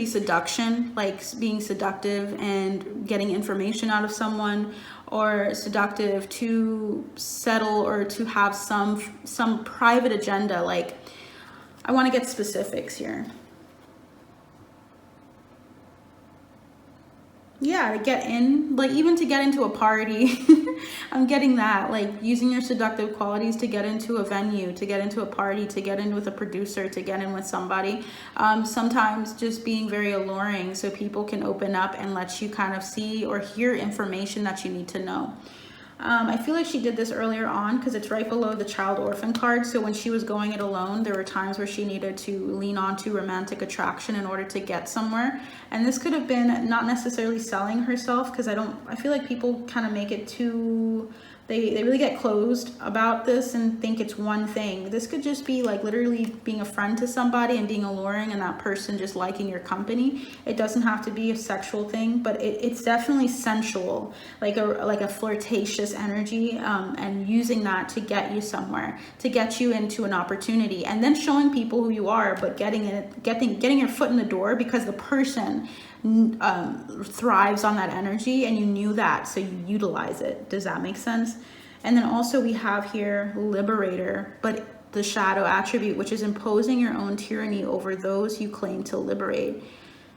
seduction, like being seductive and getting information out of someone, or seductive to settle or to have some private agenda. Like, I want to get specifics here. Yeah, to get in, like even to get into a party. I'm getting that, like using your seductive qualities to get into a venue, to get into a party, to get in with a producer, to get in with somebody. Sometimes just being very alluring so people can open up and let you kind of see or hear information that you need to know. I feel like she did this earlier on because it's right below the child orphan card. So when she was going it alone, there were times where she needed to lean on to romantic attraction in order to get somewhere. And this could have been not necessarily selling herself, because I feel like people kind of make it too, they really get closed about this and think it's one thing. This could just be like literally being a friend to somebody and being alluring and that person just liking your company. It doesn't have to be a sexual thing, but it's definitely sensual, like a flirtatious energy, and using that to get you somewhere, to get you into an opportunity, and then showing people who you are, but getting your foot in the door because the person thrives on that energy and you knew that, so you utilize it. Does that make sense? And then also we have here liberator, but the shadow attribute, which is imposing your own tyranny over those you claim to liberate,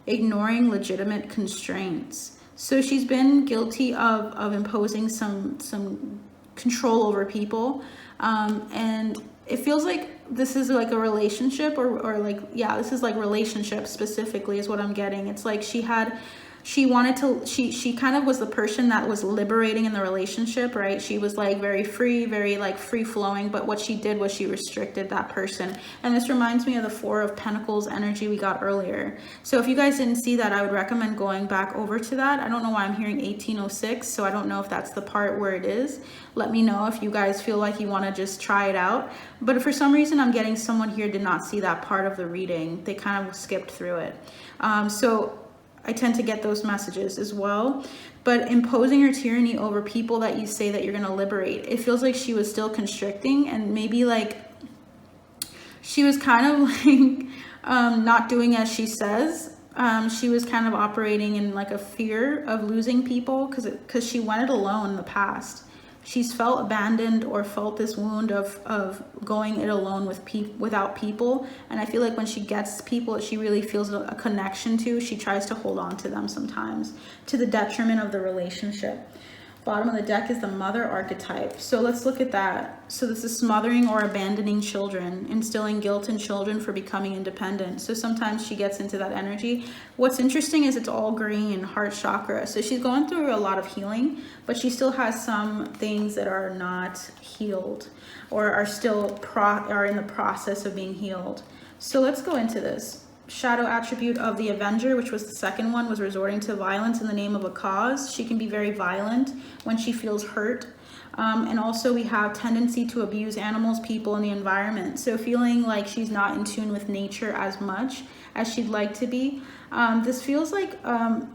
ignoring legitimate constraints. So she's been guilty of imposing some control over people, and it feels like this is like a relationship or like, yeah, this is like relationship specifically is what I'm getting. It's like she kind of was the person that was liberating in the relationship, right? She was like very free, very like free flowing, but what she did was she restricted that person. And this reminds me of the 4 of Pentacles energy we got earlier. So if you guys didn't see that, I would recommend going back over to that. I don't know why I'm hearing 1806, so I don't know if that's the part where it is. Let me know if you guys feel like you want to just try it out. But for some reason, I'm getting someone here did not see that part of the reading. They kind of skipped through it. So I tend to get those messages as well. But imposing your tyranny over people that you say that you're going to liberate, it feels like she was still constricting, and maybe like she was kind of like not doing as she says. She was kind of operating in like a fear of losing people because she went it alone in the past. She's felt abandoned or felt this wound of going it alone without people. And I feel like when she gets people that she really feels a connection to, she tries to hold on to them sometimes to the detriment of the relationship. Bottom of the deck is the mother archetype. So let's look at that. So this is smothering or abandoning children, instilling guilt in children for becoming independent. So sometimes she gets into that energy. What's interesting is it's all green, heart chakra. So she's going through a lot of healing, but she still has some things that are not healed or are still are in the process of being healed. So let's go into this. Shadow attribute of the Avenger, which was the second one, was resorting to violence in the name of a cause. She can be very violent when she feels hurt. And also we have tendency to abuse animals, people, and the environment. So feeling like she's not in tune with nature as much as she'd like to be. This feels like a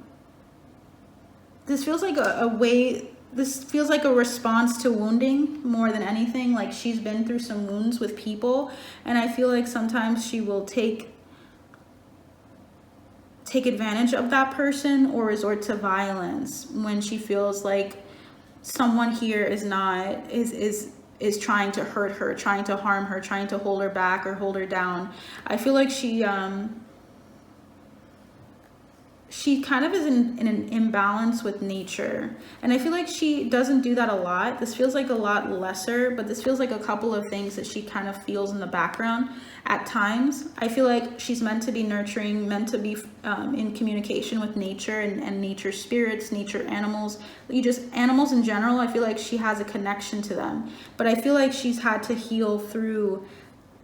response to wounding more than anything. Like she's been through some wounds with people, and I feel like sometimes she will take advantage of that person or resort to violence when she feels like someone here is trying to hurt her, trying to harm her, trying to hold her back or hold her down. I feel like she kind of is in an imbalance with nature, and I feel like she doesn't do that a lot. This feels like a lot lesser, but this feels like a couple of things that she kind of feels in the background at times. I feel like she's meant to be nurturing, meant to be in communication with nature and nature spirits, nature animals, animals in general. I feel like she has a connection to them, but I feel like she's had to heal through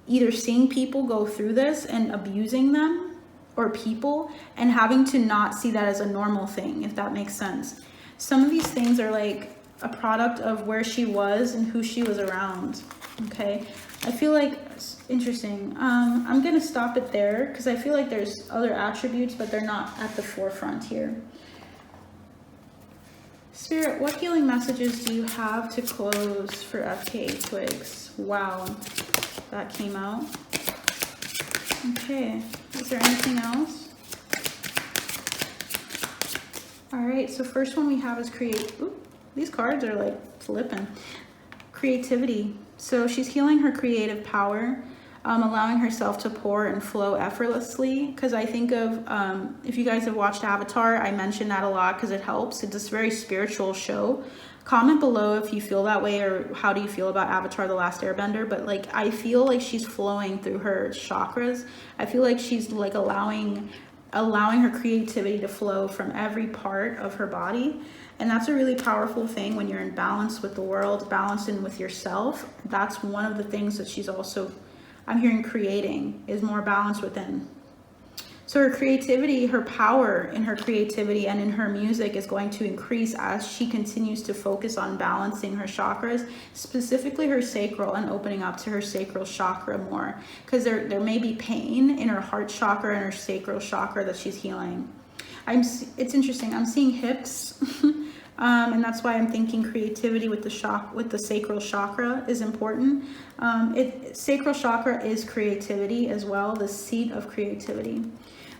either seeing people go through this and abusing them, or people, and having to not see that as a normal thing, if that makes sense. Some of these things are like a product of where she was and who she was around. Okay, I feel like it's interesting. I'm gonna stop it there because I feel like there's other attributes, but they're not at the forefront here. Spirit, what healing messages do you have to close for Fka Twigs? Wow, that came out. Okay, is there anything else? All right, so first one we have is these cards are like flipping. Creativity. So she's healing her creative power, allowing herself to pour and flow effortlessly. Because I think of, if you guys have watched Avatar, I mention that a lot because it helps. It's this very spiritual show. Comment below if you feel that way, or how do you feel about Avatar The Last Airbender. But like, I feel like she's flowing through her chakras. I feel like she's like allowing her creativity to flow from every part of her body. And that's a really powerful thing when you're in balance with the world, balanced in with yourself. That's one of the things that she's also, I'm hearing, creating, is more balance within. So her creativity, her power in her creativity and in her music is going to increase as she continues to focus on balancing her chakras, specifically her sacral, and opening up to her sacral chakra more. Because there may be pain in her heart chakra and her sacral chakra that she's healing. It's interesting. I'm seeing hips, and that's why I'm thinking creativity with the sacral chakra is important. Sacral chakra is creativity as well, the seat of creativity.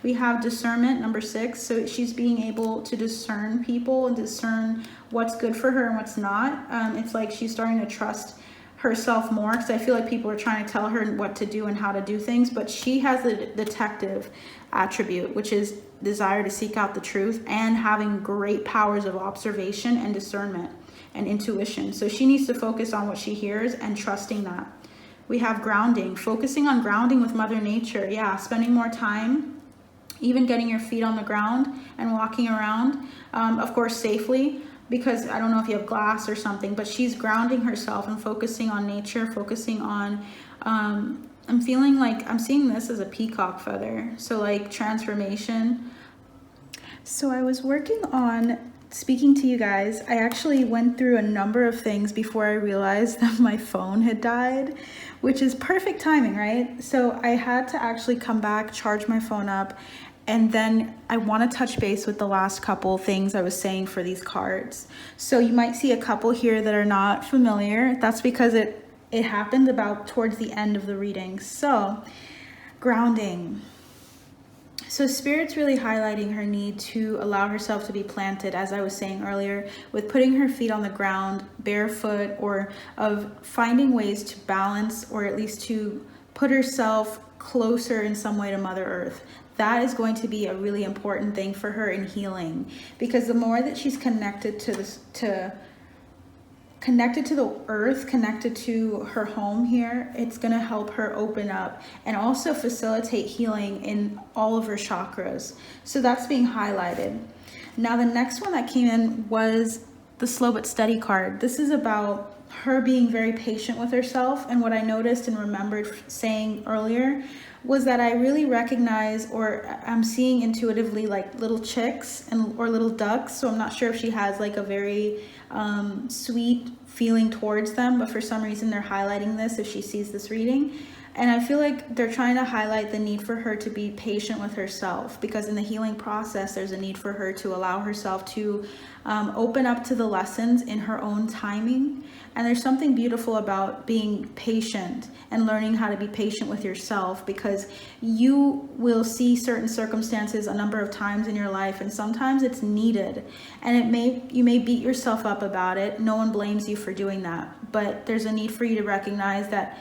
We have discernment, number 6. So she's being able to discern people and discern what's good for her and what's not. It's like she's starting to trust herself more, because I feel like people are trying to tell her what to do and how to do things, but she has the detective attribute, which is desire to seek out the truth and having great powers of observation and discernment and intuition. So she needs to focus on what she hears and trusting that. We have grounding, focusing on grounding with Mother Nature. Yeah, spending more time, even getting your feet on the ground and walking around, of course safely, because I don't know if you have glass or something, but she's grounding herself and focusing on nature, focusing on, I'm feeling like I'm seeing this as a peacock feather. So like transformation. So I was working on speaking to you guys. I actually went through a number of things before I realized that my phone had died, which is perfect timing, right? So I had to actually come back, charge my phone up, and then I want to touch base with the last couple things I was saying for these cards. So you might see a couple here that are not familiar. That's because it happened about towards the end of the reading. So grounding. So Spirit's really highlighting her need to allow herself to be planted, as I was saying earlier, with putting her feet on the ground, barefoot, or of finding ways to balance, or at least to put herself closer in some way to Mother Earth. That is going to be a really important thing for her in healing, because the more that she's connected to connected to the earth, connected to her home here. It's going to help her open up and also facilitate healing in all of her chakras. So that's being highlighted. Now the next one that came in was the slow but steady card. This is about her being very patient with herself. And what I noticed and remembered saying earlier was that I really recognize, or I'm seeing intuitively, like little chicks or little ducks. So I'm not sure if she has like a very sweet feeling towards them, but for some reason they're highlighting this if she sees this reading. And I feel like they're trying to highlight the need for her to be patient with herself, because in the healing process, there's a need for her to allow herself to open up to the lessons in her own timing. And there's something beautiful about being patient and learning how to be patient with yourself, because you will see certain circumstances a number of times in your life, and sometimes it's needed. And you may beat yourself up about it. No one blames you for doing that. But there's a need for you to recognize that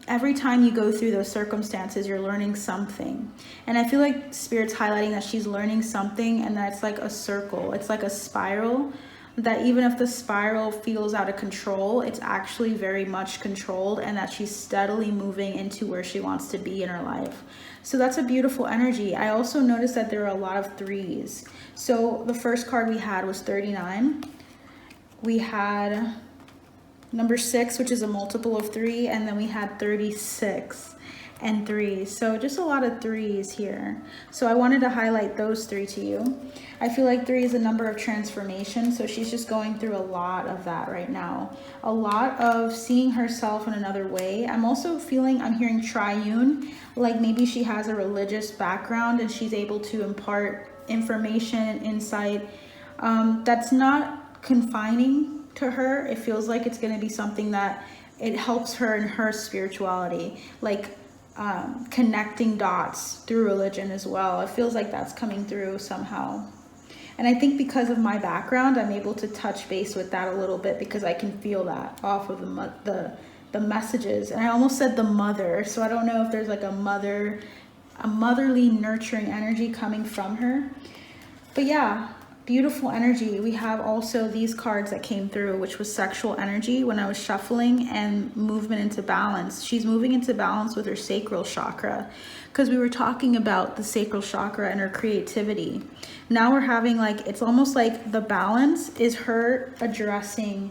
every time you go through those circumstances, you're learning something. And I feel like Spirit's highlighting that she's learning something, and that's like a circle. It's like a spiral, that even if the spiral feels out of control, it's actually very much controlled, and that she's steadily moving into where she wants to be in her life. So that's a beautiful energy. I also noticed that there are a lot of 3s. So the first card we had was 39. We had number 6, which is a multiple of 3, and then we had 36 and 3. So just a lot of 3s here. So I wanted to highlight those 3 to you. I feel like 3 is a number of transformation, so she's just going through a lot of that right now. A lot of seeing herself in another way. I'm also feeling, I'm hearing triune, like maybe she has a religious background and she's able to impart information and insight that's not confining to her. It feels like it's going to be something that it helps her in her spirituality, like connecting dots through religion as well. It feels like that's coming through somehow. And I think because of my background, I'm able to touch base with that a little bit, because I can feel that off of the messages. And I almost said the mother, so I don't know if there's like a motherly nurturing energy coming from her. But yeah, beautiful energy. We have also these cards that came through, which was sexual energy when I was shuffling, and movement into balance. She's moving into balance with her sacral chakra, because we were talking about the sacral chakra and her creativity. Now we're having like, it's almost like the balance is her addressing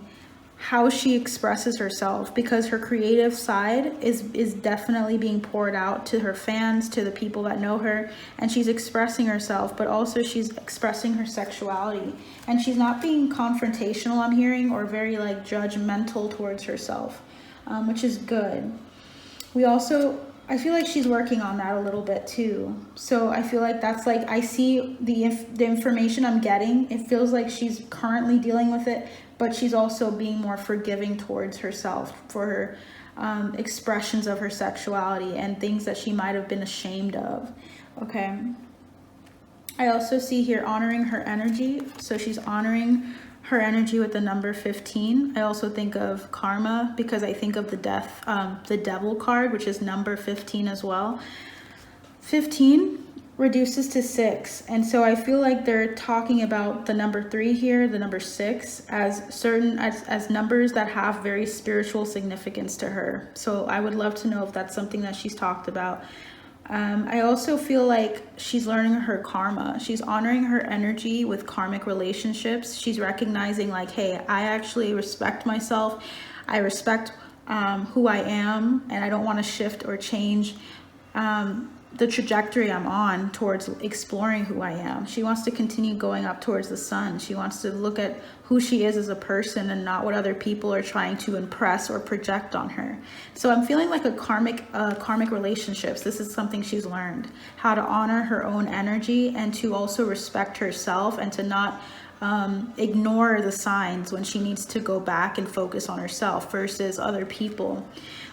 how she expresses herself, because her creative side is definitely being poured out to her fans, to the people that know her, and she's expressing herself, but also she's expressing her sexuality, and she's not being confrontational, I'm hearing, or very like judgmental towards herself, which is good. We also, I feel like she's working on that a little bit too. So I feel like that's like, I see the information I'm getting, it feels like she's currently dealing with it, but she's also being more forgiving towards herself for her expressions of her sexuality and things that she might have been ashamed of. Okay. I also see here honoring her energy. So she's honoring her energy with the number 15. I also think of karma, because I think of the devil card, which is number 15 as well. 15 reduces to 6, and so I feel like they're talking about the number 3 here, the number 6, as numbers that have very spiritual significance to her. So I would love to know if that's something that she's talked about. I also feel like she's learning her karma. She's honoring her energy with karmic relationships. She's recognizing like, hey, I actually respect myself. I respect who I am, and I don't want to shift or change the trajectory I'm on towards exploring who I am. She wants to continue going up towards the sun. She wants to look at who she is as a person and not what other people are trying to impress or project on her. So I'm feeling like a karmic relationships. This is something she's learned, how to honor her own energy and to also respect herself, and to not ignore the signs when she needs to go back and focus on herself versus other people.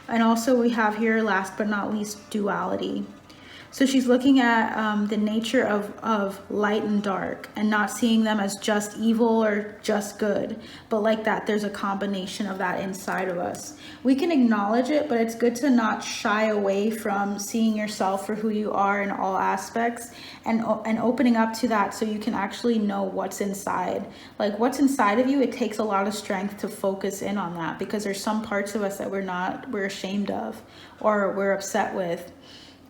And also we have here, last but not least, duality. So she's looking at the nature of light and dark, and not seeing them as just evil or just good, but like that there's a combination of that inside of us. We can acknowledge it, but it's good to not shy away from seeing yourself for who you are in all aspects, and opening up to that so you can actually know what's inside. Like what's inside of you, it takes a lot of strength to focus in on that, because there's some parts of us that we're ashamed of, or we're upset with,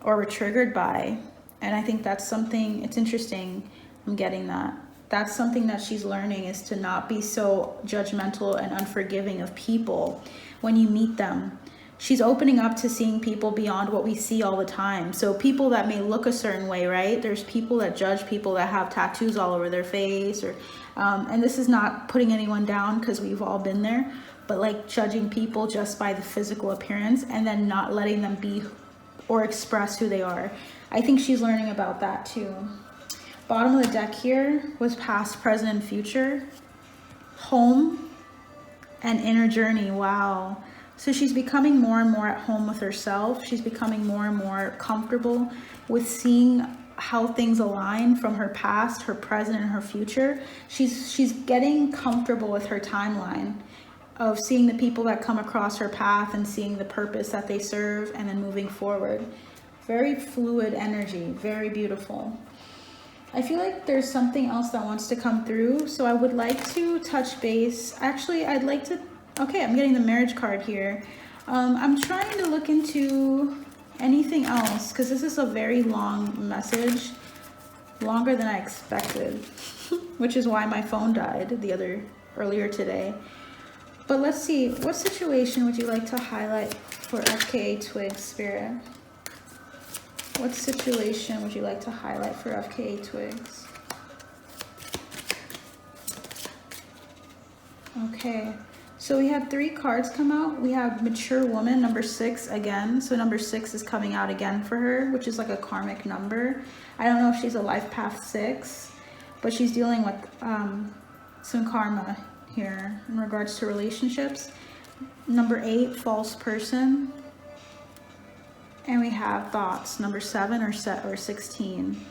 or we're triggered by. And I think that's something, it's interesting, I'm getting that. That's something that she's learning, is to not be so judgmental and unforgiving of people when you meet them. She's opening up to seeing people beyond what we see all the time. So people that may look a certain way, right? There's people that judge people that have tattoos all over their face, or and this is not putting anyone down, because we've all been there, but like judging people just by the physical appearance and then not letting them be or express who they are. I think she's learning about that too. Bottom of the deck here was past, present, and future, home, and inner journey. Wow. So she's becoming more and more at home with herself. She's becoming more and more comfortable with seeing how things align from her past, her present, and her future. She's getting comfortable with her timeline of seeing the people that come across her path and seeing the purpose that they serve, and then moving forward. Very fluid energy, very beautiful. I feel like there's something else that wants to come through, so I would like to touch base. Actually, I'd like to, okay, I'm getting the marriage card here. I'm trying to look into anything else, because this is a very long message, longer than I expected, which is why my phone died earlier today. But let's see, what situation would you like to highlight for Fka Twigs, Spirit? What situation would you like to highlight for Fka Twigs? Okay, so we had 3 cards come out. We have Mature Woman, number 6 again. So number 6 is coming out again for her, which is like a karmic number. I don't know if she's a life path 6, but she's dealing with some karma here in regards to relationships. Number 8, false person. And we have thoughts, number 7 or 16.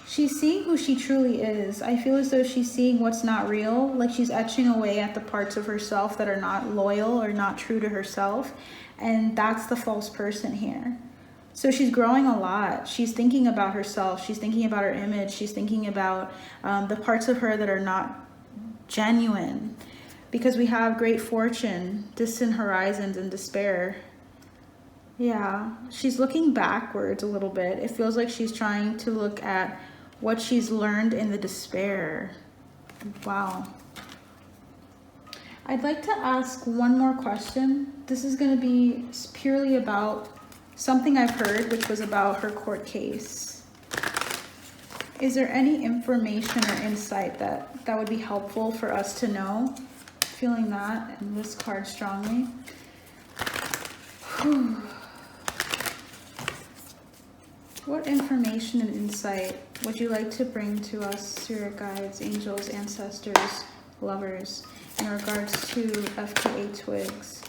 She's seeing who she truly is. I feel as though she's seeing what's not real, like she's etching away at the parts of herself that are not loyal or not true to herself. And that's the false person here. So she's growing a lot. She's thinking about herself. She's thinking about her image. She's thinking about the parts of her that are not genuine, because we have great fortune, distant horizons, and despair. Yeah, she's looking backwards a little bit. It feels like she's trying to look at what she's learned in the despair. Wow. I'd like to ask one more question. This is going to be purely about something I've heard, which was about her court case. Is there any information or insight that would be helpful for us to know? Feeling that and this card strongly. Whew. What information and insight would you like to bring to us, spirit guides, angels, ancestors, lovers, in regards to Fka Twigs?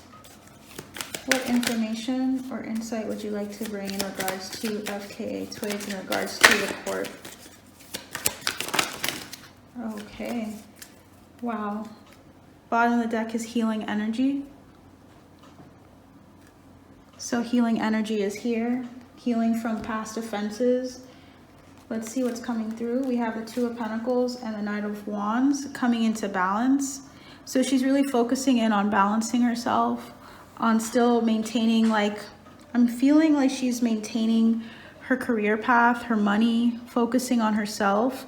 What information or insight would you like to bring in regards to Fka Twigs, in regards to the court? Okay. Wow. Bottom of the deck is healing energy. So healing energy is here. Healing from past offenses. Let's see what's coming through. We have the 2 of Pentacles and the Knight of Wands coming into balance. So she's really focusing in on balancing herself, on still maintaining, like, I'm feeling like she's maintaining her career path, her money, focusing on herself.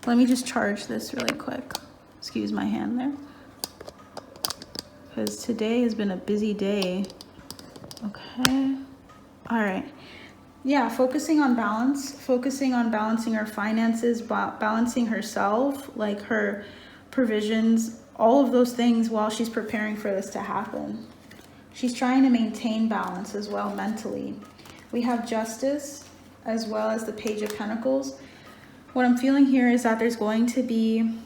Let me just charge this really quick. Excuse my hand there. Because today has been a busy day. Okay. All right. Yeah, focusing on balance, focusing on balancing her finances, balancing herself, like her provisions, all of those things while she's preparing for this to happen. She's trying to maintain balance as well mentally. We have Justice as well as the Page of Pentacles. What I'm feeling here is that there's going to be,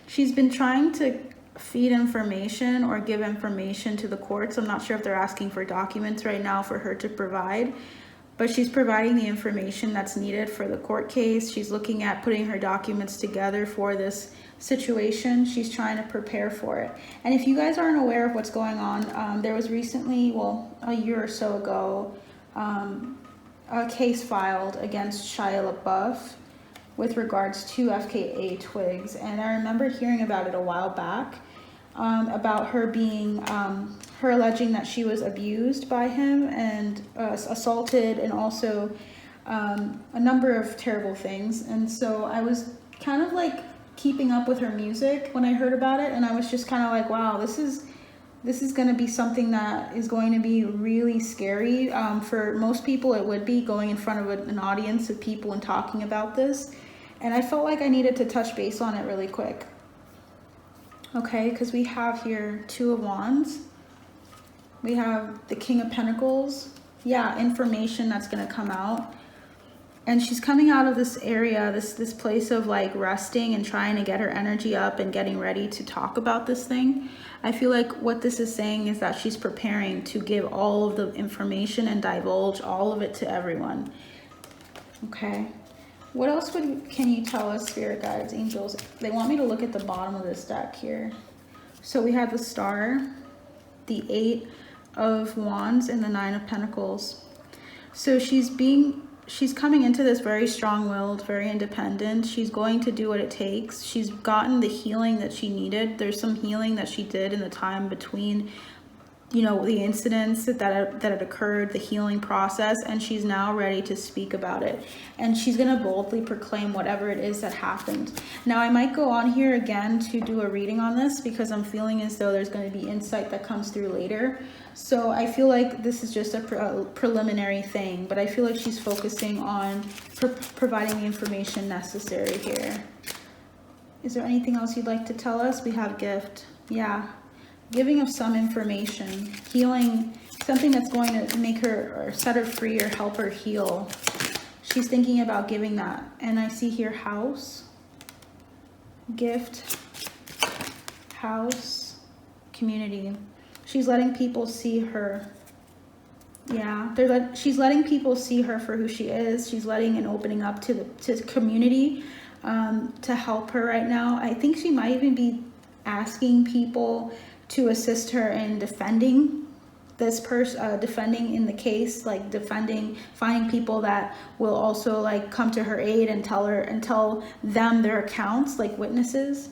she's been trying to feed information or give information to the courts. I'm not sure if they're asking for documents right now for her to provide, but she's providing the information that's needed for the court case. She's looking at putting her documents together for this situation. She's trying to prepare for it. And if you guys aren't aware of what's going on, there was recently, well, a year or so ago, a case filed against Shia LaBeouf with regards to Fka Twigs. And I remember hearing about it a while back, about her being, her alleging that she was abused by him and assaulted, and also a number of terrible things. And so I was kind of like keeping up with her music when I heard about it, and I was just kind of like, wow, this is going to be something that is going to be really scary. For most people, it would be going in front of an audience of people and talking about this. And I felt like I needed to touch base on it really quick. Okay, because we have here Two of Wands. We have the King of Pentacles. Yeah, information that's going to come out. And she's coming out of this area, this place of like resting and trying to get her energy up and getting ready to talk about this thing. I feel like what this is saying is that she's preparing to give all of the information and divulge all of it to everyone. Okay. What else can you tell us, spirit guides, angels? They want me to look at the bottom of this deck here. So we have the Star, the Eight of Wands, and the Nine of Pentacles. So she's coming into this very strong-willed, very independent. She's going to do what it takes. She's gotten the healing that she needed. There's some healing that she did in the time between, you know, the incidents that had occurred, the healing process, and she's now ready to speak about it. And she's going to boldly proclaim whatever it is that happened. Now, I might go on here again to do a reading on this because I'm feeling as though there's going to be insight that comes through later. So I feel like this is just a preliminary thing, but I feel like she's focusing on providing the information necessary here. Is there anything else you'd like to tell us? We have gift. Yeah. Giving of some information, healing, something that's going to make her or set her free or help her heal. She's thinking about giving that. And I see here house, gift, house, community. She's letting people see her. Yeah, she's letting people see her for who she is. She's letting and opening up to the community to help her right now. I think she might even be asking people to assist her in defending this person, defending in the case, like finding people that will also like come to her aid and tell them their accounts, like witnesses.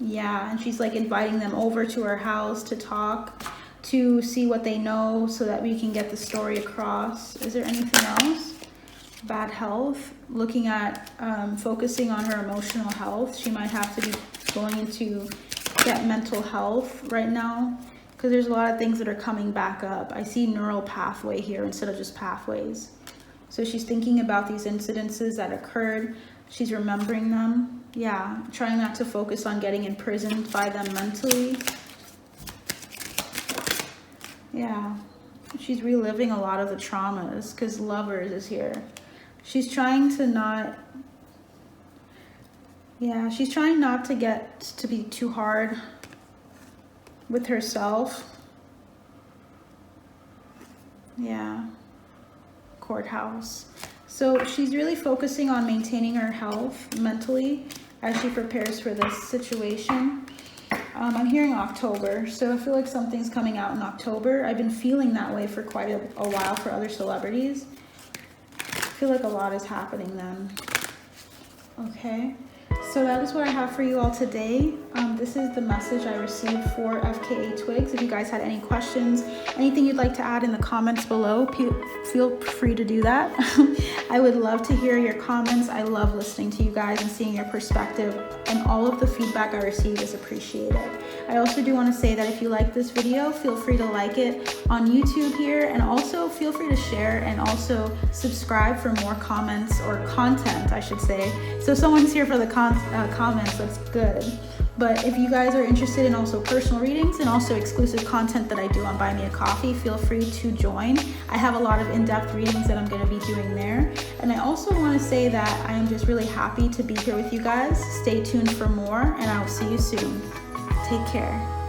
Yeah, and she's like inviting them over to her house to talk, to see what they know so that we can get the story across. Is there anything else? Bad health, looking at focusing on her emotional health. She might have to be going into get mental health right now because there's a lot of things that are coming back up. I see neural pathway here instead of just pathways. So she's thinking about these incidences that occurred. She's remembering them. Yeah, trying not to focus on getting imprisoned by them mentally. Yeah, she's reliving a lot of the traumas because Lovers is here. She's trying to not, yeah, she's trying not to get to be too hard with herself. Yeah, courthouse. So she's really focusing on maintaining her health mentally as she prepares for this situation. I'm hearing October, so I feel like something's coming out in October. I've been feeling that way for quite a while for other celebrities. I feel like a lot is happening then. Okay, so that is what I have for you all today. This is the message I received for Fka Twigs. If you guys had any questions, anything you'd like to add in the comments below, feel free to do that. I would love to hear your comments. I love listening to you guys and seeing your perspective, and all of the feedback I receive is appreciated. I also do want to say that if you like this video, feel free to like it on YouTube here, and also feel free to share and also subscribe for more comments or content, I should say. So someone's here for the comments, that's good. But if you guys are interested in also personal readings and also exclusive content that I do on Buy Me a Coffee, feel free to join. I have a lot of in-depth readings that I'm going to be doing there. And I also want to say that I am just really happy to be here with you guys. Stay tuned for more, and I will see you soon. Take care.